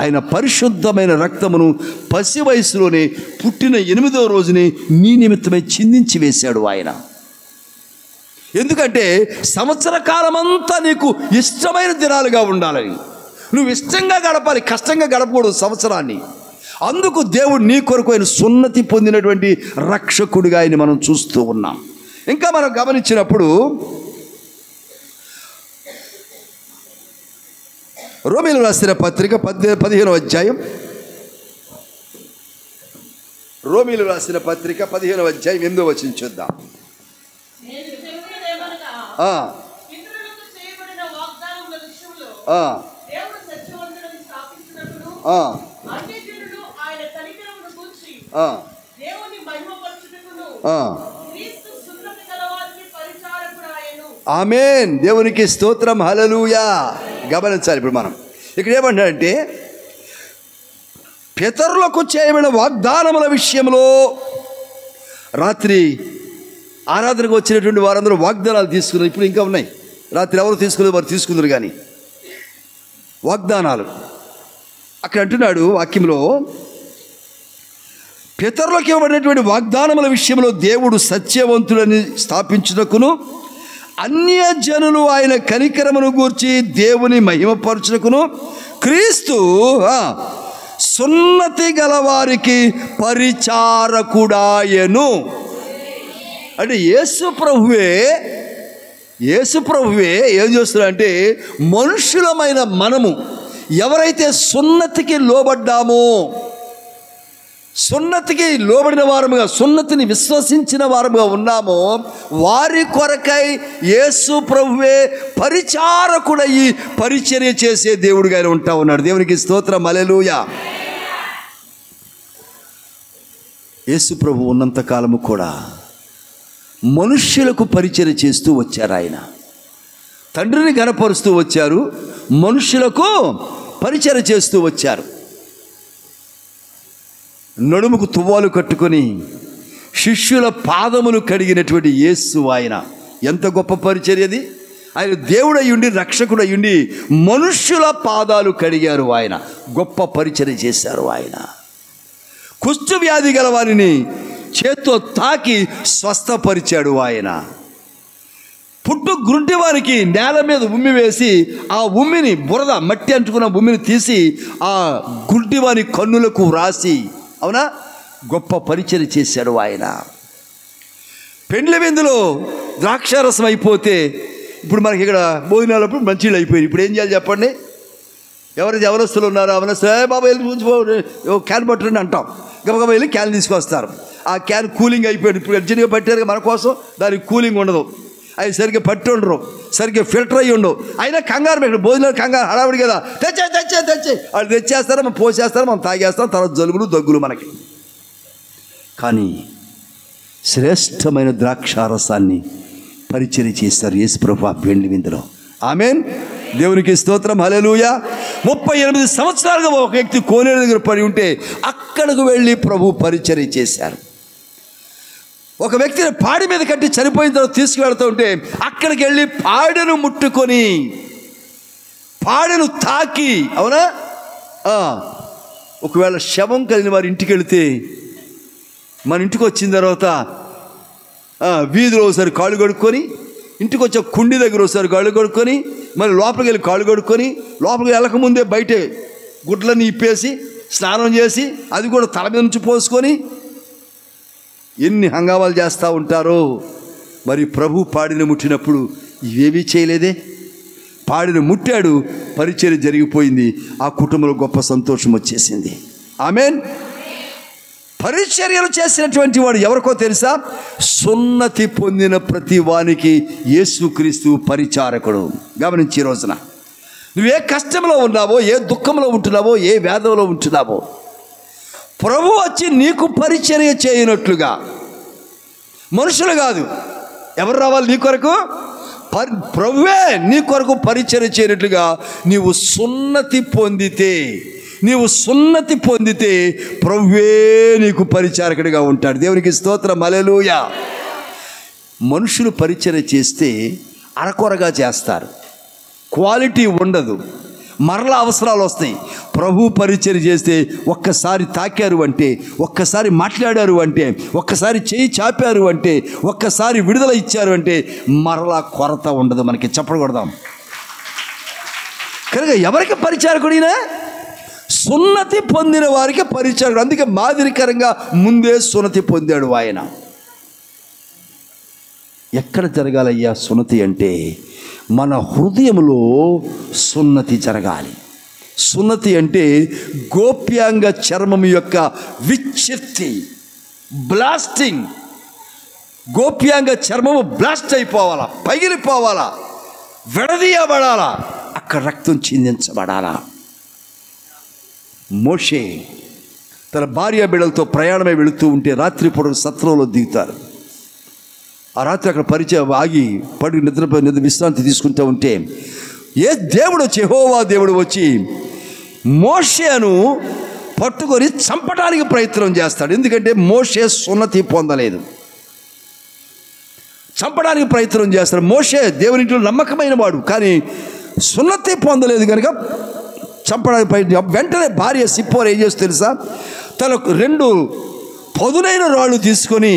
ఆయన పరిశుద్ధమైన రక్తమును పసి వయసులోనే పుట్టిన 8వ రోజుని నీ నిమిత్తమై చిందించి వేశాడు ఆయన. ఎందుకంటే సంవత్సర కాలమంతా నీకు ఇష్టమైన దినాలుగా ఉండాలని, నువ్వు ఇష్టంగా గడపాలి, కష్టంగా గడపకూడదు సంవత్సరాన్ని. అందుకు దేవుడు నీ కొరకు ఆయన సున్నతి పొందినటువంటి రక్షకుడిగా ఆయన మనం చూస్తూ ఉన్నాం. ఇంకా మనం గమనించినప్పుడు రోమీయులకు రాసిన పత్రిక 15వ అధ్యాయం, రోమీయులకు రాసిన పత్రిక 15వ అధ్యాయం 8వ వచనం చూద్దాం. ఆమేన్. దేవునికి స్తోత్రం, హల్లెలూయా. గమనించాలి. ఇప్పుడు మనం ఇక్కడ ఏమంటాడంటే, పితరులకు చేయబడిన వాగ్దానముల విషయంలో రాత్రి ఆరాధనకు వచ్చినటువంటి వారందరూ వాగ్దానాలు తీసుకున్నారు. ఇప్పుడు ఇంకా ఉన్నాయి. రాత్రి ఎవరు తీసుకున్నారు? వారు తీసుకున్నారు. కానీ వాగ్దానాలు అక్కడ అంటున్నాడు వాక్యంలో, పితరులకు ఇవ్వబడినటువంటి వాగ్దానముల విషయంలో దేవుడు సత్యవంతులని స్థాపించుటకును, అన్యజనులు ఆయన కనికరమును గూర్చి దేవుని మహిమపరచుటకును, క్రీస్తు సున్నతి గలవారికి పరిచారకుడాయను. అంటే యేసు ప్రభువే ఏం చేస్తున్నాడంటే, మనుషులమైన మనము ఎవరైతే సున్నతికి లోబడ్డామో, సున్నతికి లోబడిన వారముగా, సున్నతిని విశ్వసించిన వారముగా ఉన్నామో, వారి కొరకై యేసు ప్రభువే పరిచారకుడయి పరిచర్య చేసే దేవుడిగా ఆయన ఉంటా ఉన్నాడు. దేవునికి స్తోత్రం, హల్లెలూయా. యేసు ప్రభు ఉన్నంత కాలము కూడా మనుష్యులకు పరిచర్య చేస్తూ వచ్చారు. ఆయన తండ్రిని ఘనపరుస్తూ వచ్చారు, మనుష్యులకు పరిచర్య చేస్తూ వచ్చారు. నడుముకు తువ్వాలు కట్టుకొని శిష్యుల పాదములు కడిగినటువంటి యేసు ఆయన. ఎంత గొప్ప పరిచర్యది! ఆయన దేవుడయ్యుండి, రక్షకుడయ్యుండి మనుష్యుల పాదాలు కడిగారు. ఆయన గొప్ప పరిచర్య చేశారు. ఆయన కుష్టు వ్యాధి గల వారిని చేత్తో తాకి స్వస్థపరిచాడు. ఆయన పుట్టు గుంటి వారికి నేల మీద ఉమ్మి వేసి, ఆ ఉమ్మిని, బురద మట్టి అంటుకున్న ఉమ్మిని తీసి ఆ గుంటి వారి కన్నులకు వ్రాసి, అవునా, గొప్ప పరిచర్య చేశాడు. ఆయన పెండ్లి విందులో ద్రాక్షారసం అయిపోతే, ఇప్పుడు మనకి ఇక్కడ భోజనాలప్పుడు మంచిళ్ళు అయిపోయింది. ఇప్పుడు ఏం చేయాలి చెప్పండి? ఎవరైతే ఎవరస్తులు ఉన్నారో అవనస్తులు, బాబా వెళ్ళి చూసిపో, క్యాన్ పట్టండి అంటాం. గబగబా వెళ్ళి క్యాన్ తీసుకొస్తారు. ఆ క్యాన్ కూలింగ్ అయిపోయింది. ఇప్పుడు అర్జెంట్గా పట్టారు మన కోసం, దానికి కూలింగ్ ఉండదు. అవి సరిగ్గా పట్టి ఉండరు, సరిగ్గా ఫిల్టర్ అయ్యి ఉండవు. అయినా కంగారు పెట్టు, భోజనాలు కంగారు, హడావుడి కదా, తెచ్చే వాళ్ళు తెచ్చేస్తారు, మనం పోసేస్తారు, మనం తాగేస్తాం, తర్వాత జలుబులు దగ్గులు మనకి. కానీ శ్రేష్టమైన ద్రాక్షారసాన్ని పరిచర్య చేస్తారు యేసు ప్రభు ఆ పెండ్లి విందులో. ఆమేన్. దేవునికి స్తోత్రం, హల్లెలూయా. 38 సంవత్సరాలుగా ఒక వ్యక్తి కోనేరు దగ్గర పడి ఉంటే అక్కడికి వెళ్ళి ప్రభు పరిచర్య చేశారు. ఒక వ్యక్తిని పాడి మీద కట్టి చనిపోయిన తర్వాత తీసుకువెళ్తూ ఉంటే అక్కడికి వెళ్ళి పాడెను ముట్టుకొని, పాడెను తాకి, అవునా, ఒకవేళ శవం కలిగిన వారి ఇంటికి వెళితే మన ఇంటికి వచ్చిన తర్వాత వీధిలో ఒకసారి కాళ్ళు కడుక్కొని, ఇంటికి వచ్చే కుండి దగ్గర ఒకసారి కాళ్ళు కడుక్కొని, మళ్ళీ లోపలికి వెళ్ళి కాళ్ళు కడుక్కొని, లోపలికి వెళ్ళకముందే బయటే గుడ్లన్నీ ఇప్పేసి స్నానం చేసి అది కూడా తల మీద నుంచి పోసుకొని ఎన్ని హంగామాలు చేస్తూ ఉంటారో. మరి ప్రభు పాడిన ముట్టినప్పుడు ఇవేమీ చేయలేదే. పాడిన ముట్టాడు, పరిచర్య జరిగిపోయింది, ఆ కుటుంబంలో గొప్ప సంతోషం వచ్చేసింది. ఆమేన్. పరిచర్యలు చేసినటువంటి వాడు ఎవరికో తెలుసా? సున్నతి పొందిన ప్రతి వానికి యేసుక్రీస్తు పరిచారకుడు. గమనించి ఈ రోజున నువ్వే కష్టంలో ఉన్నావో, ఏ దుఃఖంలో ఉంటున్నావో, ఏ వేదంలో ఉంటున్నావో, ప్రభు వచ్చి నీకు పరిచర్య చేయనట్లుగా, మనుషులు కాదు, ఎవరు రావాలి నీ కొరకు? ప్రభువే నీ కొరకు పరిచర్య చేయనట్లుగా నీవు సున్నతి పొందితే ప్రభువే నీకు పరిచారకుడిగా ఉంటాడు. దేవునికి స్తోత్రం, హల్లెలూయా. మనుషులు పరిచర్య చేస్తే అరకొరగా చేస్తారు, క్వాలిటీ ఉండదు, మరలా అవసరాలు వస్తాయి. ప్రభు పరిచర్య చేస్తే ఒక్కసారి తాకారు అంటే, ఒక్కసారి మాట్లాడారు అంటే, ఒక్కసారి చేయి చాపారు అంటే, ఒక్కసారి విడుదల ఇచ్చారు అంటే మరలా కొరత ఉండదు. మనకి చెప్పకూడదాం కనుక ఎవరికి పరిచారకుడినా? సున్నతి పొందిన వారికి పరిచారకుడు. అందుకే మాదిరికరంగా ముందే సున్నతి పొందాడు ఆయన. ఎక్కడ జరగాలయ్యా సున్నతి అంటే? మన హృదయంలో సున్నతి జరగాలి. సున్నతి అంటే గోప్యాంగ చర్మం యొక్క విచ్ఛిత్తి, బ్లాస్టింగ్. గోప్యాంగ చర్మము బ్లాస్ట్ అయిపోవాలా, పగిలిపోవాలా, విడదీయబడాలా, అక్కడ రక్తం చిందించబడాలా. మోషే తన భార్య బిడ్డలతో ప్రయాణమై వెళుతూ ఉంటే రాత్రిపూట సత్రంలో దిగుతారు. ఆ రాత్రి అక్కడ పరిచయం ఆగి పడి నిద్ర విశ్రాంతి తీసుకుంటూ ఉంటే యెహోవా దేవుడు వచ్చి మోషేను పట్టుకొని చంపడానికి ప్రయత్నం చేస్తాడు. ఎందుకంటే మోషే సున్నతి పొందలేదు, చంపడానికి ప్రయత్నం చేస్తాడు. మోషే దేవునిలో నమ్మకమైన వాడు, కానీ సున్నతి పొందలేదు కనుక చంపడానికి ప్రయత్నం. వెంటనే భార్య సిప్పోర ఏం చేస్తుంది తెలుసా? తనకు 2 పదునైన రాళ్ళు తీసుకొని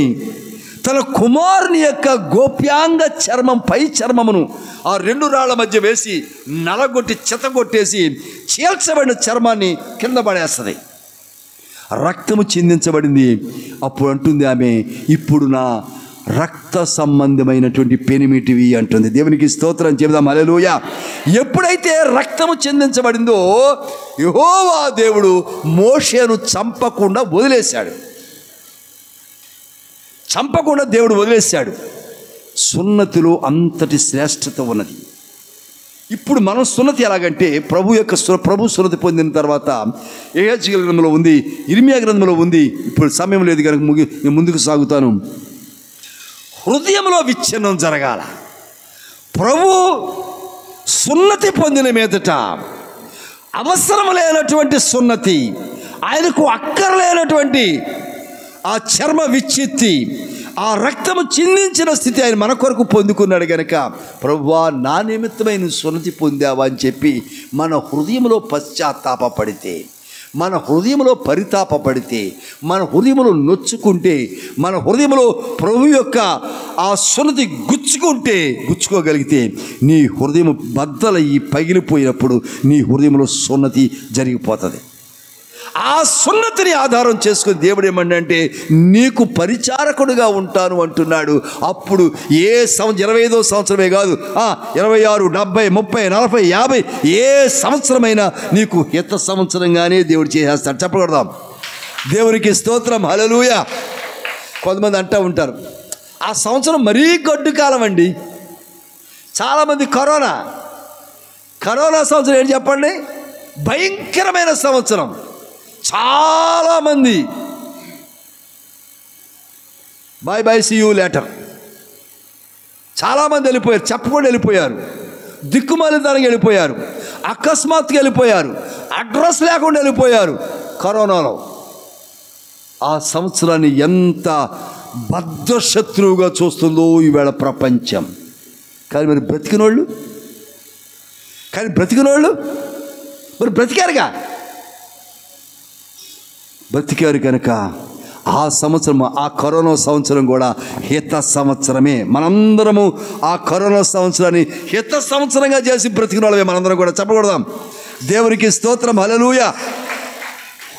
తన కుమారుని యొక్క గోప్యాంగ చర్మం, పై చర్మమును ఆ 2 రాళ్ల మధ్య వేసి నలగొట్టి చెత్తగొట్టేసి చీల్చబడిన చర్మాన్ని కింద పడేస్తుంది. రక్తము చిందించబడింది. అప్పుడు అంటుంది ఆమె, ఇప్పుడు నా రక్త సంబంధమైనటువంటి పెనిమిటివి అంటుంది. దేవునికి స్తోత్రం చెబుదాం, హల్లెలూయా. ఎప్పుడైతే రక్తము చిందించబడిందో యెహోవా దేవుడు మోషేను చంపకుండా వదిలేశాడు. సున్నతిలో అంతటి శ్రేష్టత ఉన్నది. ఇప్పుడు మనం సున్నతి ఎలాగంటే ప్రభు సున్నతి పొందిన తర్వాత యెహెజ్కేలు గ్రంథంలో ఉంది, ఇర్మియా గ్రంథంలో ఉంది. ఇప్పుడు సమయం లేదు కనుక నేను ముందుకు సాగుతాను. హృదయంలో విచ్ఛిన్నం జరగాల. ప్రభు సున్నతి పొందిన మీదట అవసరం లేనటువంటి సున్నతి, ఆయనకు అక్కర్లేనటువంటి ఆ చర్మ విచ్ఛిత్తి, ఆ రక్తము చిందించిన స్థితి ఆయన మన కొరకు పొందుకున్నాడు కనుక, ప్రభువా నా నిమిత్తమైన సున్నతి పొందావా అని చెప్పి మన హృదయంలో పశ్చాత్తాపడితే, మన హృదయంలో పరితాపడితే, మన హృదయంలో నొచ్చుకుంటే, మన హృదయంలో ప్రభు యొక్క ఆ సున్నతి గుచ్చుకోగలిగితే నీ హృదయం బద్దలయ్యి పగిలిపోయినప్పుడు నీ హృదయంలో సున్నతి జరిగిపోతుంది. ఆ సున్నతిని ఆధారం చేసుకుని దేవుడు ఏమంటే నీకు పరిచారకుడుగా ఉంటాను అంటున్నాడు. అప్పుడు ఏ 25వ సంవత్సరమే కాదు, 26, 70, 30, 40, 50 ఏ సంవత్సరమైనా నీకు హిత సంవత్సరంగానే దేవుడు చేసేస్తాడు. చెప్పకూడదాం. దేవునికి స్తోత్రం, హల్లెలూయా. కొంతమంది అంటూ ఉంటారు ఆ సంవత్సరం మరీ గడ్డు కాలం అండి. చాలామంది కరోనా సంవత్సరం ఏంటి చెప్పండి? భయంకరమైన సంవత్సరం. చాలామంది బై సీ యూ లేటర్. చాలామంది వెళ్ళిపోయారు, చెప్పకుండా వెళ్ళిపోయారు, దిక్కుమాలితనంగా వెళ్ళిపోయారు, అకస్మాత్తుగా వెళ్ళిపోయారు, అడ్రస్ లేకుండా వెళ్ళిపోయారు కరోనాలో. ఆ సంవత్సరాన్ని ఎంత బద్ధశత్రువుగా చూస్తుందో ఈవేళ ప్రపంచం. కానీ మరి బ్రతికినోళ్ళు మరి బ్రతికారు కనుక ఆ సంవత్సరం, ఆ కరోనా సంవత్సరం కూడా హిత సంవత్సరమే. మనందరము ఆ కరోనా సంవత్సరాన్ని హిత సంవత్సరంగా చేసి బ్రతికిన వాళ్ళమే మనందరం కూడా. చెప్పకూడదాం. దేవునికి స్తోత్రం, హల్లెలూయా.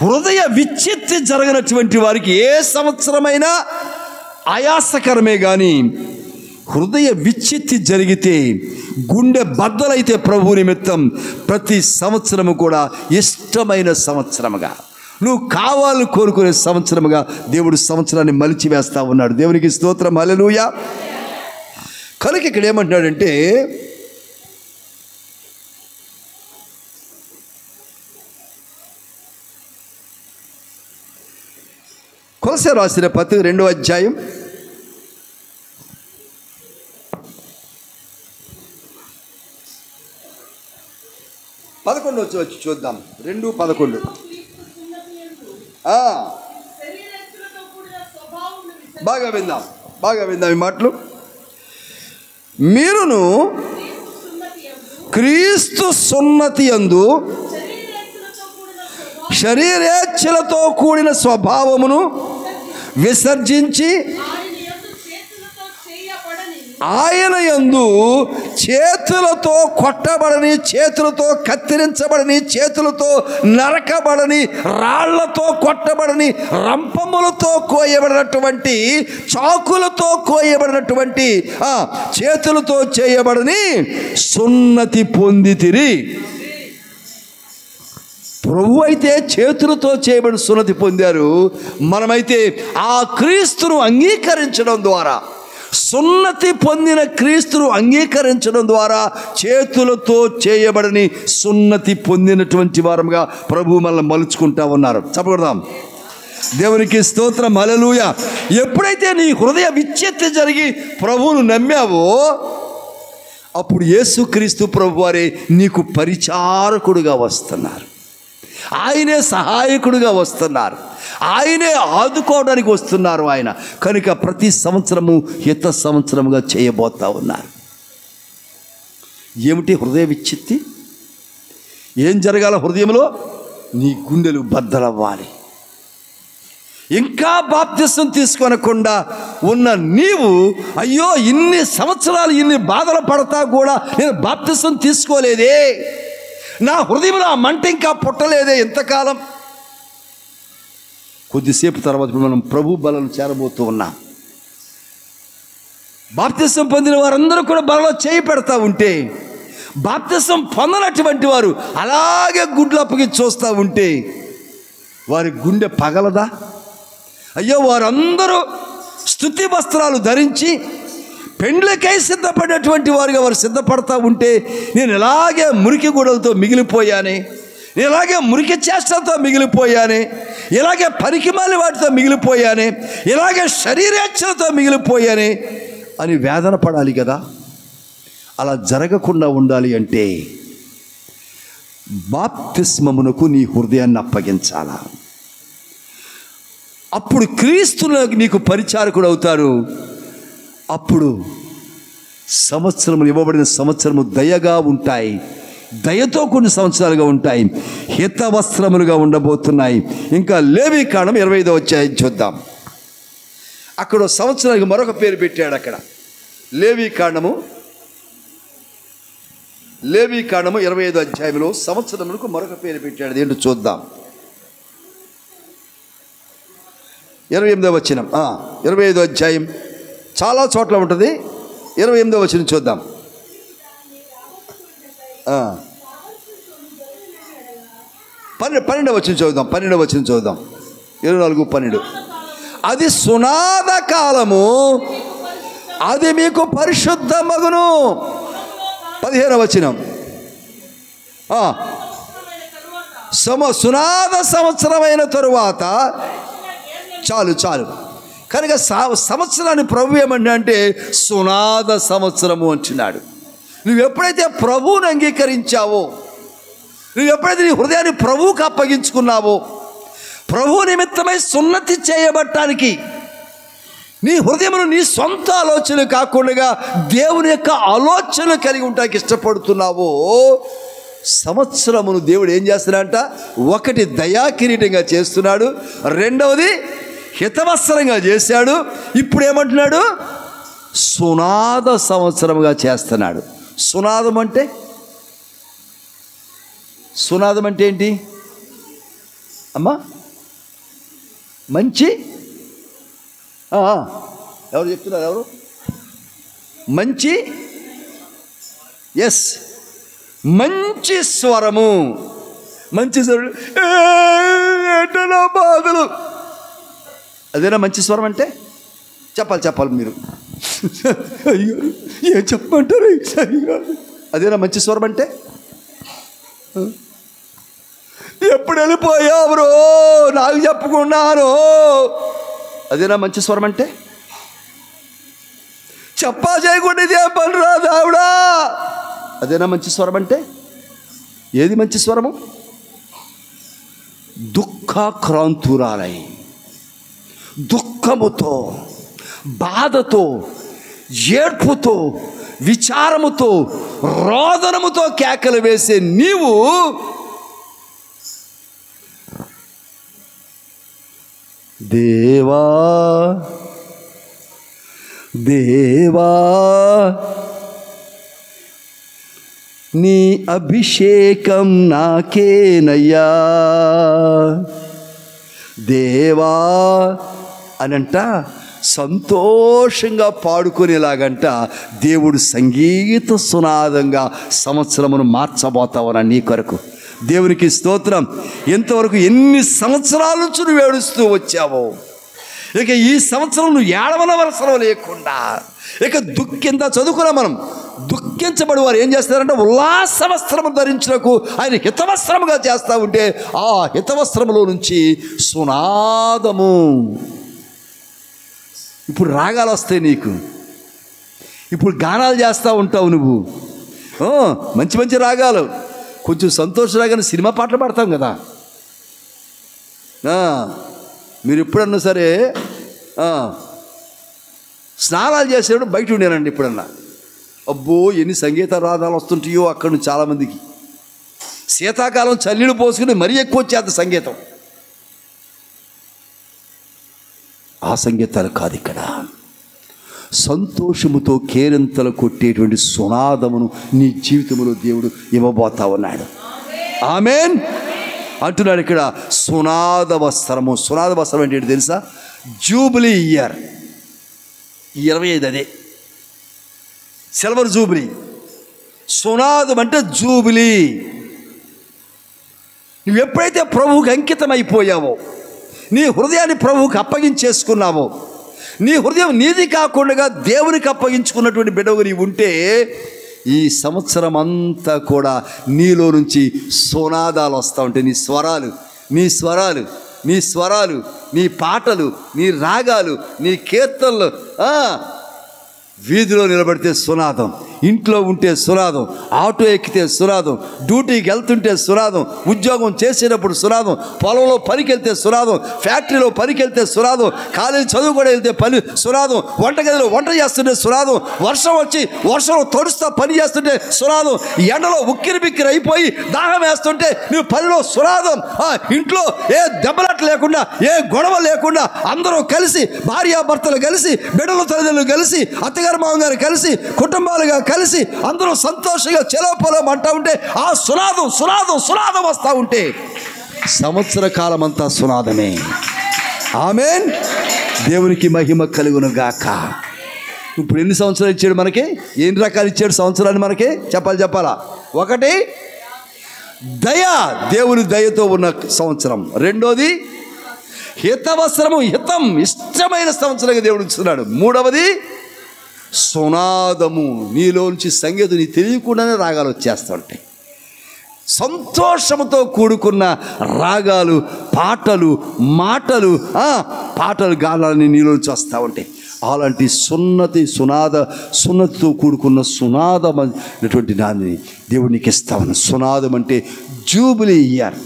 హృదయ విచ్ఛిత్తి జరగనటువంటి వారికి ఏ సంవత్సరమైనా ఆయాసకరమే, కానీ హృదయ విచ్ఛిత్తి జరిగితే, గుండె బద్దలైతే ప్రభు నిమిత్తం ప్రతి సంవత్సరము కూడా ఇష్టమైన సంవత్సరముగా, నువ్వు కావాలని కోరుకునే సంవత్సరముగా దేవుడు సంవత్సరాన్ని మలిచి వేస్తా ఉన్నాడు. దేవునికి స్తోత్రం, హల్లెలూయా. కనుక ఇక్కడ ఏమంటున్నాడంటే, కొలస్సీయులకు రాసిన పత్రిక 2వ అధ్యాయం 11 వచ్చి చూద్దాం. 2:11. బాగా విందాం ఈ మాటలు. మీరును క్రీస్తు సున్నతి యందు శరీరేచ్ఛలతో కూడిన స్వభావమును విసర్జించి, ఆయన యందు చేతులతో కొట్టబడని, చేతులతో కత్తిరించబడని, చేతులతో నరకబడని, రాళ్లతో కొట్టబడని, రంపములతో కోయబడినటువంటి, చాకులతో కోయబడినటువంటి, చేతులతో చేయబడని సున్నతి పొందితిరి. ప్రభు అయితే చేతులతో చేయబడిన సున్నతి పొందారు. మనమైతే ఆ క్రీస్తును అంగీకరించడం ద్వారా, సున్నతి పొందిన క్రీస్తును అంగీకరించడం ద్వారా చేతులతో చేయబడని సున్నతి పొందినటువంటి వారముగా ప్రభు మనల్ని మలుచుకుంటా ఉన్నారు. చెప్పకూడదాం. దేవునికి స్తోత్రం, హల్లెలూయా. ఎప్పుడైతే నీ హృదయ విచ్ఛిత్తి జరిగి ప్రభువును నమ్మావో, అప్పుడు యేసుక్రీస్తు ప్రభు వారే నీకు పరిచారకుడుగా వస్తున్నారు. ఆయనే సహాయకుడిగా వస్తున్నారు. ఆయనే ఆదుకోవడానికి వస్తున్నారు ఆయన. కనుక ప్రతి సంవత్సరము హిత సంవత్సరముగా చేయబోతా ఉన్నారు. ఏమిటి హృదయ విచ్ఛిత్తి? ఏం జరగాల హృదయంలో? నీ గుండెలు బద్దలవ్వాలి. ఇంకా బాప్తిసం తీసుకొనకుండా ఉన్న నీవు, అయ్యో ఇన్ని సంవత్సరాలు ఇన్ని బాధలు పడతా కూడా నేను బాప్తిసం తీసుకోలేదే, నా హృదయంలో ఆ మంట ఇంకా పుట్టలేదే ఎంతకాలం. కొద్దిసేపు తర్వాత మనం ప్రభు బలను చేరబోతూ ఉన్నాం. బాప్తిసం పొందిన వారందరూ కూడా బలలో చేయి పెడతా ఉంటే, బాప్తిసం పొందనటువంటి వారు అలాగే గుడ్లు అప్పగి చూస్తూ ఉంటే వారి గుండె పగలదా? అయ్యో వారందరూ స్తుతి వస్త్రాలు ధరించి పెండ్లకై సిద్ధపడినటువంటి వారుగా వారు సిద్ధపడతా ఉంటే, నేను ఇలాగే మురికి గూడలతో మిగిలిపోయానే, నేను ఇలాగే మురికి చేష్టలతో మిగిలిపోయానే, ఇలాగే పనికిమాలి వాటితో మిగిలిపోయానే, ఇలాగే శరీరేచ్ఛలతో మిగిలిపోయానే అని వేదన పడాలి కదా. అలా జరగకుండా ఉండాలి అంటే బాప్తిస్మమునకు నీ హృదయాన్ని అప్పగించాలా. అప్పుడు క్రీస్తులో నీకు పరిచారకుడు అవుతాడు. అప్పుడు సంవత్సరములు, ఇవ్వబడిన సంవత్సరము దయగా ఉంటాయి, దయతో కొన్ని సంవత్సరాలుగా ఉంటాయి, హిత వస్త్రములుగా ఉండబోతున్నాయి. ఇంకా లేవీకాండం 25వ అధ్యాయం చూద్దాం. అక్కడ సంవత్సరానికి మరొక పేరు పెట్టాడు. అక్కడ లేవీకాండము 25వ అధ్యాయంలో సంవత్సరములకు మరొక పేరు పెట్టాడు. ఏంటో చూద్దాం. 28వ వచనం, 25వ అధ్యాయం చాలా చోట్ల ఉంటుంది. 28వ వచనం చూద్దాం. 12వ వచనం చూద్దాం. 12వ వచనం చూద్దాం. 24:12. అది సునాద కాలము, అది మీకు పరిశుద్ధ మగును. 15వ వచనం, సునాద సంవత్సరమైన తరువాత. చాలు. కనుక సంవత్సరాన్ని ప్రభు ఏమన్నా అంటే సునాద సంవత్సరము అంటున్నాడు. నువ్వు ఎప్పుడైతే ప్రభువుని అంగీకరించావో, నువ్వు ఎప్పుడైతే నీ హృదయాన్ని ప్రభువుకు అప్పగించుకున్నావో, ప్రభు నిమిత్తమై సున్నతి చేయబట్టానికి నీ హృదయమును నీ సొంత ఆలోచనలు కాకుండా దేవుని యొక్క ఆలోచనలు కలిగి ఉండడానికి ఇష్టపడుతున్నావో, సంవత్సరమును దేవుడు ఏం చేస్తున్నాడంట? ఒకటి దయా కిరీటంగా చేస్తున్నాడు, రెండవది హితవత్సరంగా చేశాడు. ఇప్పుడు ఏమంటున్నాడు? సునాద సంవత్సరముగా చేస్తున్నాడు. సునాదం అంటే ఏంటి అమ్మా? మంచి ఎవరు చెప్తున్నారు? ఎవరు? మంచి, ఎస్, మంచి స్వరము. మంచి స్వరం ఏంటో బాధలు, అదేనా మంచి స్వరం అంటే? చెప్పాలి మీరు. అయ్యో ఏం చెప్పమంటారు? అదేనా మంచి స్వరం అంటే? ఎప్పుడు వెళ్ళిపోయావురో నాకు చెప్పుకున్నాను, అదేనా మంచి స్వరం అంటే? చెప్పా చేయకుండా ఇదే పని రా దేవుడా, అదేనా మంచి స్వరం అంటే? ఏది మంచి స్వరము? దుఃఖాక్రాంతురాలై, దుఃఖముతో, బాధతో, ఏడ్పుతో, విచారముతో, రోదనముతో కేకలు వేసే నీవు దేవా దేవా నీ అభిషేకం నాకేనయ్యా, దేవా అనంట సంతోషంగా పాడుకునేలాగంట దేవుడు సంగీత సునాదంగా సంవత్సరమును మార్చబోతావనా నీ కొరకు. దేవునికి స్తోత్రం. ఎంతవరకు ఎన్ని సంవత్సరాల నుంచి నువ్వు ఏడుస్తూ వచ్చావో, ఇక ఈ సంవత్సరం నువ్వు ఏడవనవసరం లేకుండా ఇక చదువుకున్నా మనం. దుఃఖించబడి వారు ఏం చేస్తారంటే ఉల్లాస వస్త్రము ధరించుటకు ఆయన హితవస్త్రముగా చేస్తూ ఉంటే ఆ హితవస్త్రములో నుంచి సునాదము. ఇప్పుడు రాగాలు వస్తాయి నీకు, ఇప్పుడు గానాలు చేస్తూ ఉంటావు నువ్వు, మంచి మంచి రాగాలు. కొంచెం సంతోష రాగానే సినిమా పాటలు పాడతాం కదా. మీరు ఎప్పుడన్నా సరే స్నానాలు చేసేటప్పుడు బయట ఉండేనండి ఎప్పుడన్నా. అబ్బో ఎన్ని సంగీత రాగాలు వస్తుంటాయో అక్కడ నుంచి చాలామందికి. శీతాకాలం చల్లీలు పోసుకుని మరీ ఎక్కువ వచ్చేది సంగీతం. ఆ సంగీతాలు కాదు ఇక్కడ. సంతోషముతో కేరింతలు కొట్టేటువంటి సునాదమును నీ జీవితంలో దేవుడు ఇవ్వబోతా ఉన్నాడు. ఆమేన్ అంటున్నాడు ఇక్కడ. సునాద వస్త్రము. సునాద వస్త్రం అంటే ఏంటి తెలుసా? జూబిలీ ఇయర్ 25, అదే సిల్వర్ జూబిలీ. సునాదం అంటే జూబిలీ. నువ్వు ఎప్పుడైతే ప్రభువుకి అంకితం అయిపోయావో, నీ హృదయాన్ని ప్రభువుకి అప్పగించేసుకున్నావో, నీ హృదయం నీది కాకుండా దేవునికి అప్పగించుకున్నటువంటి బిడ్డవు నీవు ఉంటే, ఈ సంవత్సరం అంతా కూడా నీలో నుంచి సునాదాలు వస్తూ ఉంటాయి. నీ స్వరాలు నీ పాటలు, నీ రాగాలు, నీ కీర్తనలు. వీధిలో నిలబడితే సునాదం, ఇంట్లో ఉంటే సునాదం, ఆటో ఎక్కితే సునాదం, డ్యూటీకి వెళ్తుంటే సునాదం, ఉద్యోగం చేసేటప్పుడు సునాదం, పొలంలో పనికి వెళ్తే సునాదం, ఫ్యాక్టరీలో పనికి వెళ్తే సునాదం, కాలేజీ చదువు కూడా వెళ్తే పని సునాదం, వంటగదిలో వంట చేస్తుంటే సునాదం, వర్షంలో తడుస్తా పని చేస్తుంటే సునాదం, ఎండలో ఉక్కిరి బిక్కిరి అయిపోయి దాహం వేస్తుంటే నువ్వు పనిలో సునాదం. ఇంట్లో ఏ దెబ్బలాట లేకుండా, ఏ గొడవ లేకుండా అందరూ కలిసి, భార్యాభర్తలు కలిసి, బిడ్డల తల్లిదండ్రులు కలిసి, అత్తగారు మామగారు కలిసి, కుటుంబాలుగా కలిసి అందరూ సంతోషంగా చెలోపలం అంటూ ఉంటే ఆ సునాదం వస్తూ ఉంటే సంవత్సర కాలం అంతా సునాదమే. ఆమేన్. దేవునికి మహిమ కలుగును గాక. ఇప్పుడు ఎన్ని సంవత్సరాలు ఇచ్చాడు మనకి? ఎన్ని రకాలు ఇచ్చాడు సంవత్సరాన్ని మనకి? చెప్పాలా? ఒకటి దయ, దేవుని దయతో ఉన్న సంవత్సరం. రెండోది హితవస్త్రము, హితం, ఇష్టమైన సంవత్సరంగా దేవుడు ఇస్తున్నాడు. మూడవది సునాదము, నీలోంచి సంగీతం నీ తెలియకుండానే రాగాలు వచ్చేస్తూ ఉంటాయి. సంతోషముతో కూడుకున్న రాగాలు, పాటలు, మాటలు, గానాలని నీలోంచి వస్తూ ఉంటాయి. అలాంటి సున్నతితో కూడుకున్న సునాదమైనటువంటి దాన్ని దేవుడు నీకు ఇస్తా ఉన్నాడు. సునాదం అంటే జూబిలీ ఇయర్.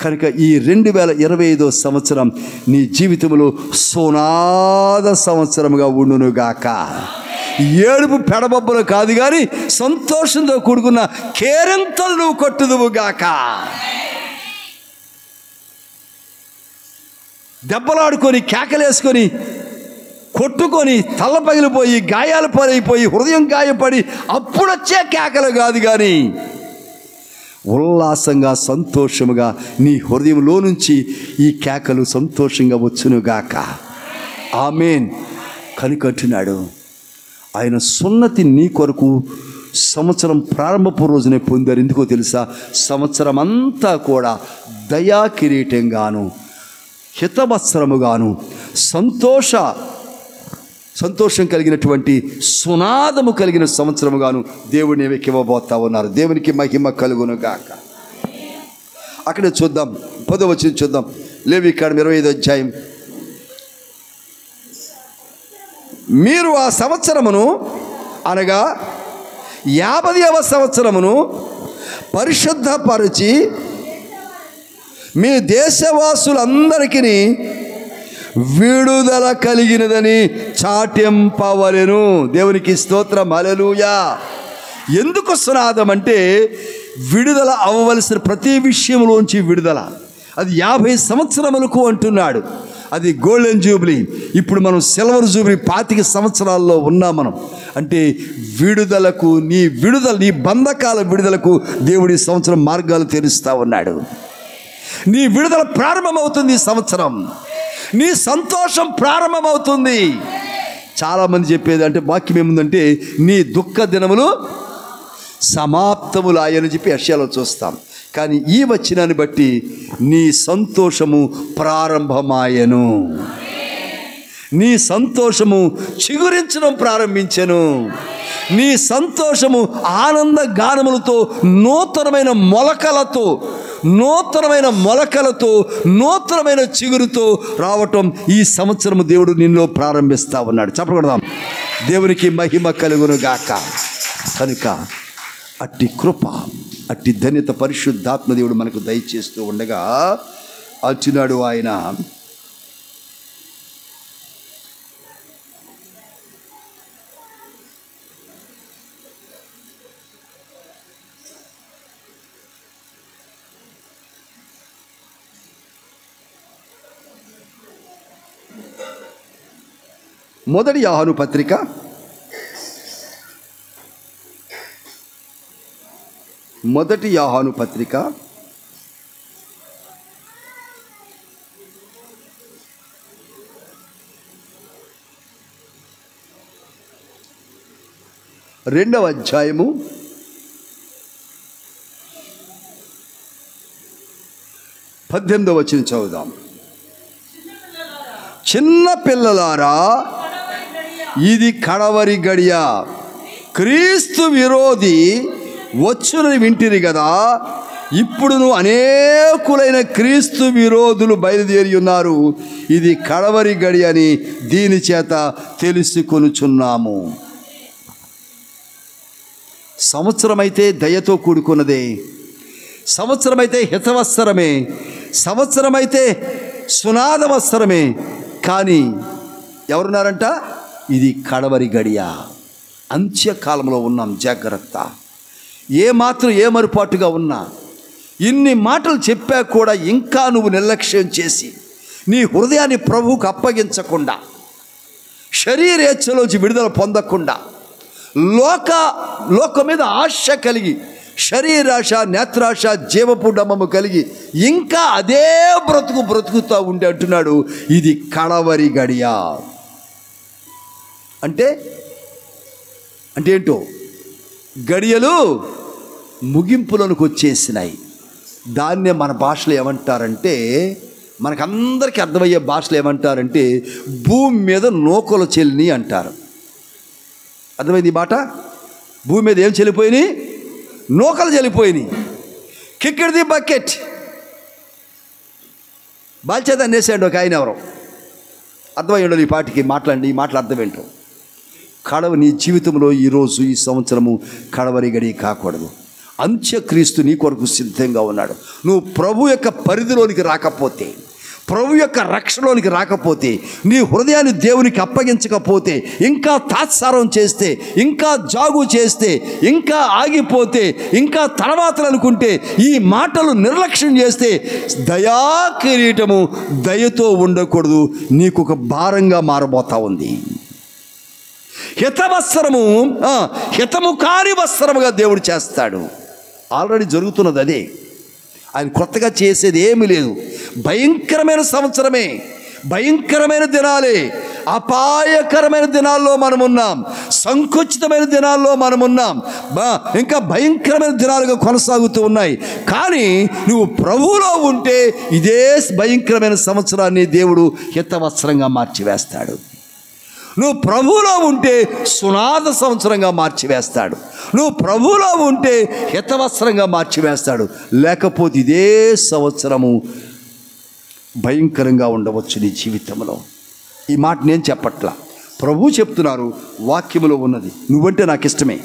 కనుక ఈ 2025 సంవత్సరం నీ జీవితంలో సునాద సంవత్సరముగా ఉండునుగాక. ఏడుపు పెడబొబ్బలు కాదు కానీ సంతోషంతో కూడుకున్న కేరింతలు నువ్వు కొట్టుదువుగాక. దెబ్బలాడుకొని కేకలేసుకొని కొట్టుకొని తల పగిలిపోయి గాయాలు పాలైపోయి హృదయం గాయపడి అప్పుడొచ్చే కేకలు కాదు, కానీ ఉల్లాసంగా సంతోషముగా నీ హృదయంలో నుంచి ఈ కేకలు సంతోషంగా వచ్చునుగాక. ఆమేన్. కనికట్టినాడు. ఆయన సున్నతి నీ కొరకు సంవత్సరం ప్రారంభపు రోజునే పొందారు. ఎందుకో తెలుసా? సంవత్సరం అంతా కూడా దయా కిరీటంగాను హితవత్సరముగాను సంతోషం కలిగినటువంటి సునాదము కలిగిన సంవత్సరముగాను దేవుడిని ఇవ్వబోతా ఉన్నారు. దేవునికి మహిమ కలుగును గాక. అక్కడే చూద్దాం, 10వ వచనం చూద్దాం. లేవికాండం 25వ అధ్యాయం. మీరు ఆ సంవత్సరమును అనగా 50వ సంవత్సరమును పరిశుద్ధపరిచి మీ దేశవాసులందరికీ విడుదల కలిగినదని చాటింపవలెను. దేవునికి స్తోత్రం. హల్లెలూయా. ఎందుకు సునాదం అంటే విడుదల అవ్వవలసిన ప్రతి విషయంలోంచి విడుదల. అది 50 సంవత్సరములకు అంటున్నాడు. అది గోల్డెన్ జూబ్లీ. ఇప్పుడు మనం సిల్వర్ జూబ్లీ 25 సంవత్సరాల్లో ఉన్నాం మనం. అంటే విడుదలకు నీ బంధకాల విడుదలకు దేవుడి సంవత్సరం మార్గాలు తెరుస్తూ ఉన్నాడు. నీ విడుదల ప్రారంభమవుతుంది ఈ సంవత్సరం. నీ సంతోషం ప్రారంభమవుతుంది. చాలామంది చెప్పేది అంటే వాక్యం ఏముందంటే నీ దుఃఖ దినములు సమాప్తములాయని చెప్పి యెషయాలో చూస్తాం. కానీ ఈ వచనాన్ని బట్టి నీ సంతోషము ప్రారంభమాయను. నీ సంతోషము చిగురించడం ప్రారంభించెను. నీ సంతోషము ఆనంద గానములతో నూతనమైన నూతనమైన చిగురుతో రావటం ఈ సంవత్సరము దేవుడు నిన్ను ప్రారంభిస్తూ ఉన్నాడు. చెప్పకూడదాం. దేవునికి మహిమ కలుగును గాక. కనుక అట్టి కృప, అట్టి ధన్యత పరిశుద్ధాత్మ దేవుడు మనకు దయచేస్తూ ఉండగా అంటున్నాడు ఆయన, మొదటి యోహాను పత్రిక 2వ అధ్యాయము 18వ వచనం చదువుదాం. చిన్న పిల్లలారా, ఇది కడవరి గడియ. క్రీస్తు విరోధి వచ్చునని వింటిరి కదా. ఇప్పుడును అనేకులైన క్రీస్తు విరోధులు బయలుదేరి ఉన్నారు. ఇది కడవరి గడి అని దీని చేత తెలుసుకొనుచున్నాము. సంవత్సరమైతే దయతో కూడుకున్నదే, సంవత్సరమైతే హితవత్సరమే, సంవత్సరమైతే సునాదవత్సరమే. కానీ ఎవరున్నారంట? ఇది కడవరి గడియ. అంత్యకాలంలో ఉన్నాం. జాగ్రత్త. ఏమాత్రం ఏమరుపాటుగా ఉన్నా, ఇన్ని మాటలు చెప్పా కూడా ఇంకా నువ్వు నిర్లక్ష్యం చేసి నీ హృదయాన్ని ప్రభువుకు అప్పగించకుండా, శరీరేచ్ఛలోంచి విడుదల పొందకుండా, లోకం మీద ఆశ కలిగి, శరీరాశ, నేత్రాశ, జీవపు డమ్మము కలిగి ఇంకా అదే బ్రతుకుతూ ఉండి అంటున్నాడు ఇది కడవరి గడియ. అంటే ఏంటో, గడియలు ముగింపులోనికి వచ్చేసినాయి. దాన్నే మన భాషలో ఏమంటారంటే, మనకందరికీ అర్థమయ్యే భాషలో ఏమంటారంటే భూమి మీద నూకలు చెల్లిని అంటారు. అర్థమైంది ఈ మాట? భూమి మీద ఏం చెల్లిపోయినాయి? నూకలు చెల్లిపోయినాయి. కిక్కిడ్ ది బకెట్. బాల్చేత అనేసాడు ఒక ఆయన. ఎవరో అర్థమై ఉండదు ఈ పాటికి. ఈ మాటలు అర్థం ఏంటో. నీ జీవితంలో ఈరోజు ఈ సంవత్సరము కడవరి గడి కాకూడదు. అంత్యక్రీస్తు నీ కొరకు సిద్ధంగా ఉన్నాడు. నువ్వు ప్రభు యొక్క పరిధిలోనికి రాకపోతే, ప్రభు యొక్క రక్షణలోనికి రాకపోతే, నీ హృదయాన్ని దేవునికి అప్పగించకపోతే, ఇంకా తాత్సారం చేస్తే, ఇంకా జాగు చేస్తే, ఇంకా ఆగిపోతే, ఇంకా తర్వాత అనుకుంటే, ఈ మాటలు నిర్లక్ష్యం చేస్తే దయా కిరీటము దయతో ఉండకూడదు, నీకు ఒక భారంగా మారబోతా ఉంది. హితవస్త్రము హితము కాని వస్త్రముగా దేవుడు చేస్తాడు. ఆల్రెడీ జరుగుతున్నది అదే. ఆయన కొత్తగా చేసేది ఏమీ లేదు. భయంకరమైన సంవత్సరమే, భయంకరమైన దినాలే, అపాయకరమైన దినాల్లో మనమున్నాం, సంకుచితమైన దినాల్లో మనమున్నాం, ఇంకా భయంకరమైన దినాలుగా కొనసాగుతూ ఉన్నాయి. కానీ నువ్వు ప్రభువులో ఉంటే ఇదే భయంకరమైన సంవత్సరాన్ని దేవుడు హితవస్త్రంగా మార్చివేస్తాడు. నువ్వు ప్రభువులో ఉంటే సునాద సంవత్సరంగా మార్చివేస్తాడు. నువ్వు ప్రభువులో ఉంటే హితవస్త్రంగా మార్చివేస్తాడు. లేకపోతే ఇదే సంవత్సరము భయంకరంగా ఉండవచ్చు నీ జీవితంలో. ఈ మాట నేను చెప్పట్లా, ప్రభు చెప్తున్నారు, వాక్యములో ఉన్నది. నువ్వంటే నాకు ఇష్టమే,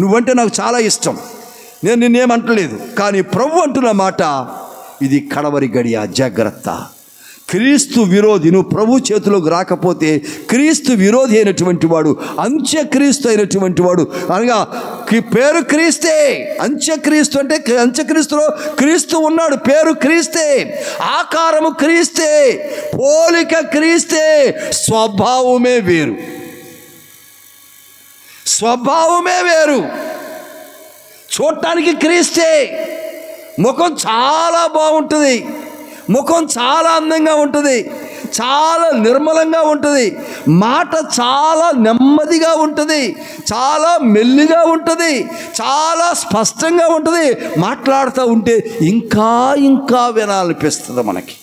నువ్వంటే నాకు చాలా ఇష్టం, నేను నిన్నేమంటలేదు. కానీ ప్రభు అంటున్న మాట, ఇది కడవరి గడియ, జాగ్రత్త. క్రీస్తు విరోధి, నువ్వు ప్రభు చేతిలోకి రాకపోతే క్రీస్తు విరోధి అయినటువంటి వాడు, అంత్యక్రీస్తు అయినటువంటి వాడు, అనగా పేరు క్రీస్తే. అంత్యక్రీస్తు అంటే అంత్యక్రీస్తులో క్రీస్తు ఉన్నాడు, పేరు క్రీస్తే, ఆకారము క్రీస్తే, పోలిక క్రీస్తే, స్వభావమే వేరు, స్వభావమే వేరు. చూడటానికి క్రీస్తే, ముఖం చాలా బాగుంటుంది, ముఖం చాలా అందంగా ఉంటుంది, చాలా నిర్మలంగా ఉంటుంది, మాట చాలా నెమ్మదిగా ఉంటుంది, చాలా మెల్లిగా ఉంటుంది, చాలా స్పష్టంగా ఉంటుంది. మాట్లాడుతూ ఉంటే ఇంకా ఇంకా వినాలనిపిస్తుంది మనకి.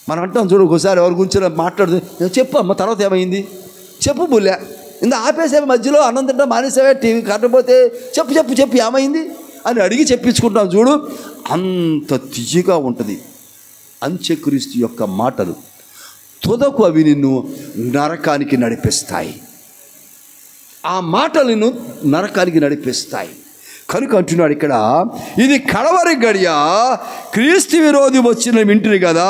మనం అంటాం చూడు, ఒకసారి ఎవరి గురించి మాట్లాడుతూ, చెప్పు అమ్మ తర్వాత ఏమైంది, చెప్పు బుల్లె, ఇంత ఆపేసే మధ్యలో అన్నం తింటా మానేసావే, టీవీ కట్టకపోతే చెప్పు చెప్పు చెప్పు ఏమైంది అని అడిగి చెప్పించుకుంటాం చూడు, అంత తియ్యగా ఉంటుంది. అంత్యక్రీస్తు యొక్క మాటలు తుదకు అవి నిన్ను నరకానికి నడిపిస్తాయి. ఆ మాటలు నిన్ను నరకానికి నడిపిస్తాయి. కనుక అంటున్నాడు ఇక్కడ, ఇది కడవరి గడియ, క్రీస్తు విరోధి వచ్చిన వింటిని కదా,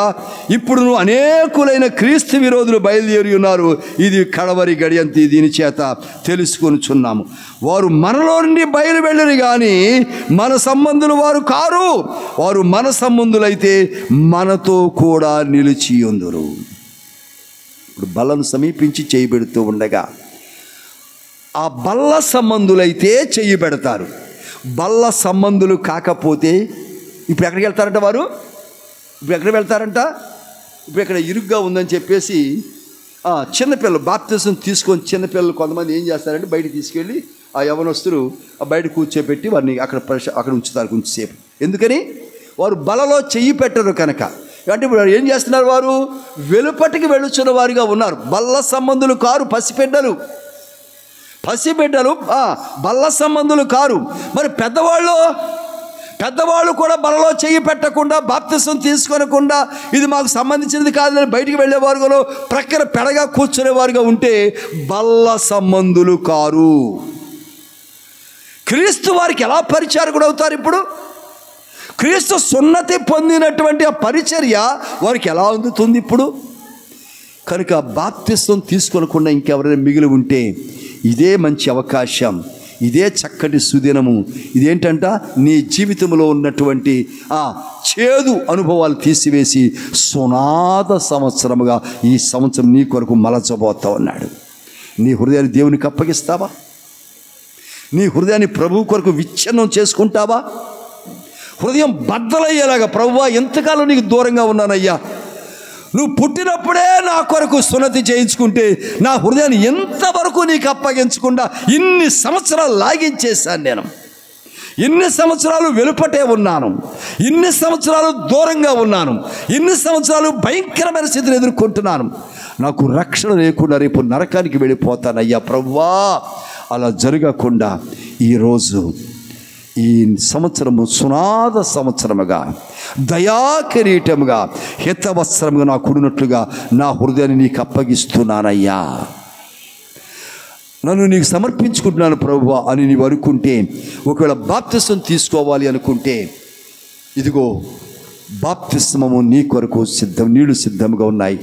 ఇప్పుడు నువ్వు అనేకులైన క్రీస్తు విరోధులు బయలుదేరి ఉన్నారు. ఇది కడవరి గడియ అంతే, దీని చేత తెలుసుకొనుచున్నాము. వారు మనలో నుండి బయలు వెళ్ళరు కానీ మన సంబంధులు వారు కారు, వారు మన సంబంధులైతే మనతో కూడా నిలిచి ఉందురు. ఇప్పుడు బల్లను సమీపించి చేయబెడుతూ ఉండగా ఆ బల్ల సంబంధులైతే చెయ్యి పెడతారు. బల్ల సంబంధులు కాకపోతే ఇప్పుడు ఎక్కడికి వెళ్తారంట వారు? ఇప్పుడు ఎక్కడికి వెళ్తారంట? ఇప్పుడు ఇక్కడ ఇరుగ్గా ఉందని చెప్పేసి చిన్నపిల్లలు బాప్తిజం తీసుకొని, చిన్నపిల్లలు కొంతమంది ఏం చేస్తారంటే బయటకు తీసుకెళ్ళి ఆ యవనస్తులు బయట కూర్చోబెట్టి వారిని అక్కడ ఉంచుతారు కొంచెంసేపు. ఎందుకని? వారు బలలో చెయ్యి పెట్టరు కనుక. అంటే ఇప్పుడు ఏం చేస్తున్నారు? వారు వెలుపటికి వెళ్ళుచున్న వారిగా ఉన్నారు. బల్ల సంబంధులు కారు, పసిబిడ్డలు బల్ల సంబంధులు కారు. మరి పెద్దవాళ్ళు కూడా బలలో చెయ్యి పెట్టకుండా, బాప్తిసం తీసుకోనకుండా, ఇది మాకు సంబంధించినది కాదని బయటికి వెళ్ళేవారుగా, ప్రక్కన పెడగా కూర్చునేవారుగా ఉంటే బల్ల సంబంధులు కారు. క్రీస్తు వారికి ఎలా పరిచారకుడు అవుతారు? ఇప్పుడు క్రీస్తు సున్నతి పొందినటువంటి ఆ పరిచర్య వారికి ఎలా అందుతుంది ఇప్పుడు? కనుక బాప్తిసం తీసుకోనకుండా ఇంకెవరైనా మిగిలి ఉంటే ఇదే మంచి అవకాశం, ఇదే చక్కటి సుదినము. ఇదేంటంట, నీ జీవితంలో ఉన్నటువంటి ఆ చేదు అనుభవాలు తీసివేసి సునాద సంవత్సరముగా ఈ సంవత్సరం నీ కొరకు మలచబోతా ఉన్నాడు. నీ హృదయాన్ని దేవునికి అప్పగిస్తావా? నీ హృదయాన్ని ప్రభు కొరకు విచ్ఛిన్నం చేసుకుంటావా? హృదయం బద్దలయ్యేలాగా, ప్రభువా ఎంతకాలం నీకు దూరంగా ఉన్నానయ్యా, నువ్వు పుట్టినప్పుడే నా కొరకు సున్నతి చేయించుకుంటే నా హృదయాన్ని ఎంతవరకు నీకు అప్పగించకుండా ఇన్ని సంవత్సరాలు లాగించేశాను. నేను ఇన్ని సంవత్సరాలు వెలుపటే ఉన్నాను, ఇన్ని సంవత్సరాలు దూరంగా ఉన్నాను, ఇన్ని సంవత్సరాలు భయంకరమైన స్థితిని ఎదుర్కొంటున్నాను. నాకు రక్షణ లేకుండా రేపు నరకానికి వెళ్ళిపోతానయ్యా ప్రభువా. అలా జరగకుండా ఈరోజు ఈ సంవత్సరము సునాద సంవత్సరముగా, దయాకిరీటముగా, హితవస్త్రముగా నా కూడినట్లుగా నా హృదయాన్ని నీకు అప్పగిస్తున్నానయ్యా, నన్ను నీకు సమర్పించుకుంటున్నాను ప్రభువా అని నీవు అనుకుంటే, ఒకవేళ బాప్తిసం తీసుకోవాలి అనుకుంటే, ఇదిగో బాప్తిస్మము నీ కొరకు సిద్ధం, నీళ్లు సిద్ధంగా ఉన్నాయి.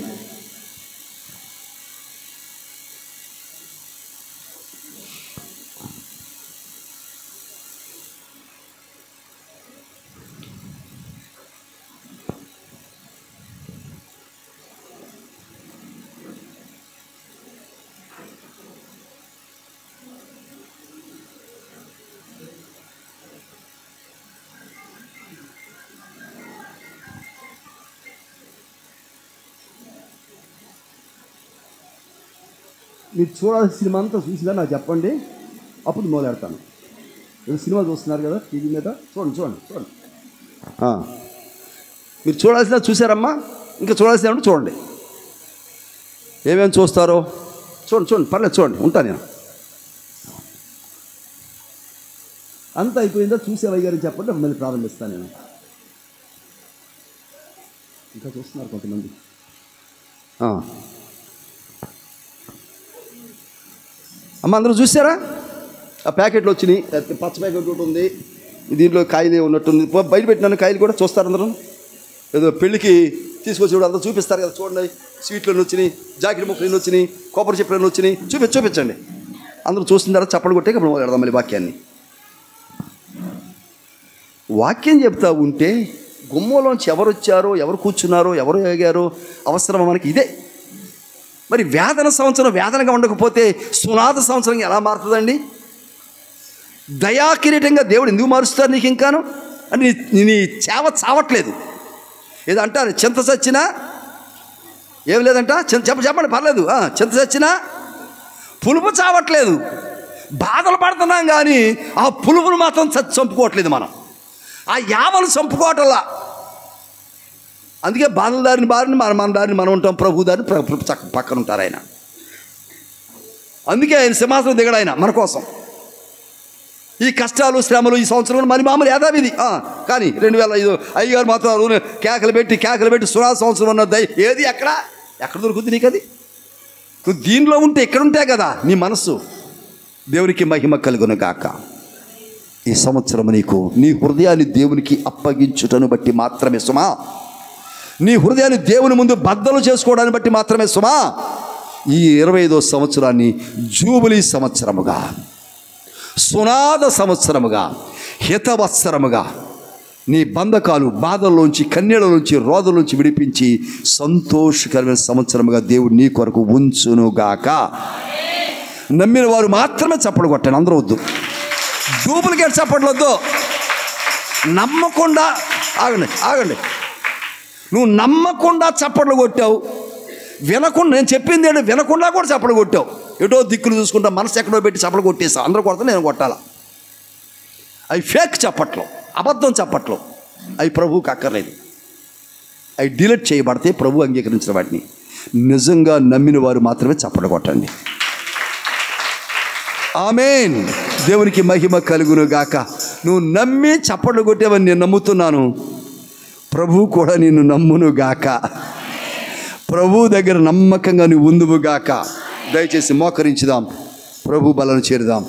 మీరు చూడాల్సిన సినిమా అంతా చూసినా నాకు చెప్పండి, అప్పుడు మొదలెడతాను. మీరు సినిమా చూస్తున్నారు కదా టీవీ మీద, చూడండి చూడండి చూడండి. మీరు చూడాల్సిన చూసారమ్మా, ఇంకా చూడాల్సిన చూడండి. ఏమేమి చూస్తారో చూడండి చూడండి, పర్లేదు చూడండి, ఉంటాను నేను. అంతా అయిపోయిందా చూసే వైగారు చెప్పండి, మళ్ళీ ప్రారంభిస్తాను నేను. ఇంకా చూస్తున్నారు కొంతమంది. అమ్మ అందరూ చూసారా? ఆ ప్యాకెట్లు వచ్చినాయి, పచ్చ ప్యాకెట్ ఒకటి ఉంది, దీంట్లో కాయలు ఉన్నట్టుంది. బయట పెట్టినాను కాయలు కూడా చూస్తారు అందరూ. ఏదో పెళ్ళికి తీసుకొచ్చి కూడా అందరూ చూపిస్తారు కదా, చూడండి స్వీట్లను వచ్చినాయి, జాకెట్ ముక్కలు వచ్చినాయి, కొబ్బరి చెప్పులను వచ్చినాయి, చూపించండి. అందరూ చూసిన తర్వాత చప్పలు కొట్టే ఇప్పుడు మొదలెడదాం మళ్ళీ వాక్యాన్ని. వాక్యం చెప్తా ఉంటే గుమ్మలోంచి ఎవరు వచ్చారో, ఎవరు కూర్చున్నారో, ఎవరు ఎగారో అవసరం మనకి ఇదే. మరి వేదన సంవత్సరం వేదనగా ఉండకపోతే సునాద సంవత్సరం ఎలా మారుతుందండి? దయాకిరీటంగా దేవుడు ఎందుకు మారుస్తారు నీకు ఇంకాను? అని నీ చేవ చావట్లేదు. ఏదో అంటారు చింత చచ్చినా ఏం లేదంట, చెప్పండి పర్లేదు, చింత చచ్చినా పులుపు చావట్లేదు. బాధలు పడుతున్నాం కానీ ఆ పులుపును మాత్రం చంపుకోవట్లేదు మనం, ఆ యావలు చంపుకోవటంలా. అందుకే బాధల దారిని మన దారిని మనం ఉంటాం, ప్రభు దారిని పక్కన ఉంటారు ఆయన. అందుకే ఆయన సింహాసనం దిగడు ఆయన మన కోసం. ఈ కష్టాలు శ్రమలు ఈ సంవత్సరం మరి మామూలు యథావిధి. కానీ 2005 అయ్యగారు మాత్రం కేకలు పెట్టి సురా సంవత్సరం ఉన్న ఏది ఎక్కడ దొరుకుతుంది నీకు? అది నువ్వు దీనిలో ఉంటే ఎక్కడ ఉంటాయి కదా నీ మనస్సు. దేవునికి మహిమ కలుగును గాక. ఈ సంవత్సరం నీకు నీ హృదయాన్ని దేవునికి అప్పగించుటను బట్టి మాత్రమే సుమా, నీ హృదయాన్ని దేవుని ముందు బద్దలు చేసుకోవడాన్ని బట్టి మాత్రమే సుమా, ఈ 25వ సంవత్సరాన్ని జూబిలీ సంవత్సరముగా, సునాద సంవత్సరముగా, హితవత్సరముగా, నీ బంధకాలు బాధల్లోంచి, కన్నీళ్ళలోంచి, రోదలోంచి విడిపించి సంతోషకరమైన సంవత్సరముగా దేవుడు నీ కొరకు ఉంచునుగాక. నమ్మిన వారు మాత్రమే చప్పట్లు కొట్టండి, అందరూ వద్దు, డూప్లికేట్ చప్పట్లు వద్దు. నమ్మకుండా ఆగండి. నువ్వు నమ్మకుండా చప్పట్లు కొట్టావు, వినకుండా, నేను చెప్పింది ఏంటో వినకుండా కూడా చప్పట్లు కొట్టావు. ఎటో దిక్కులు చూసుకుంటా మనసు ఎక్కడో పెట్టి చప్పట్లు కొట్టేసావు. అందరూ కొడతా నేను కొట్టాలా? అవి ఫేక్ చప్పట్లు, అబద్ధం చప్పట్లు, అవి ప్రభువుకి అక్కర్లేదు. అవి డిలీట్ చేయబడితే ప్రభు అంగీకరించిన వాటిని నిజంగా నమ్మిన వారు మాత్రమే చప్పట్లు కొట్టండి. ఆమేన్. దేవునికి మహిమ కలుగును గాక. నువ్వు నమ్మి చప్పట్లు కొట్టేవని నేను నమ్ముతున్నాను. ప్రభు కూడా నిన్ను నమ్మును గాక. ప్రభు దగ్గర నమ్మకంగా నువ్వు ఉందువు గాక. దయచేసి మోకరించుదాం, ప్రభు బలను చేరుదాం.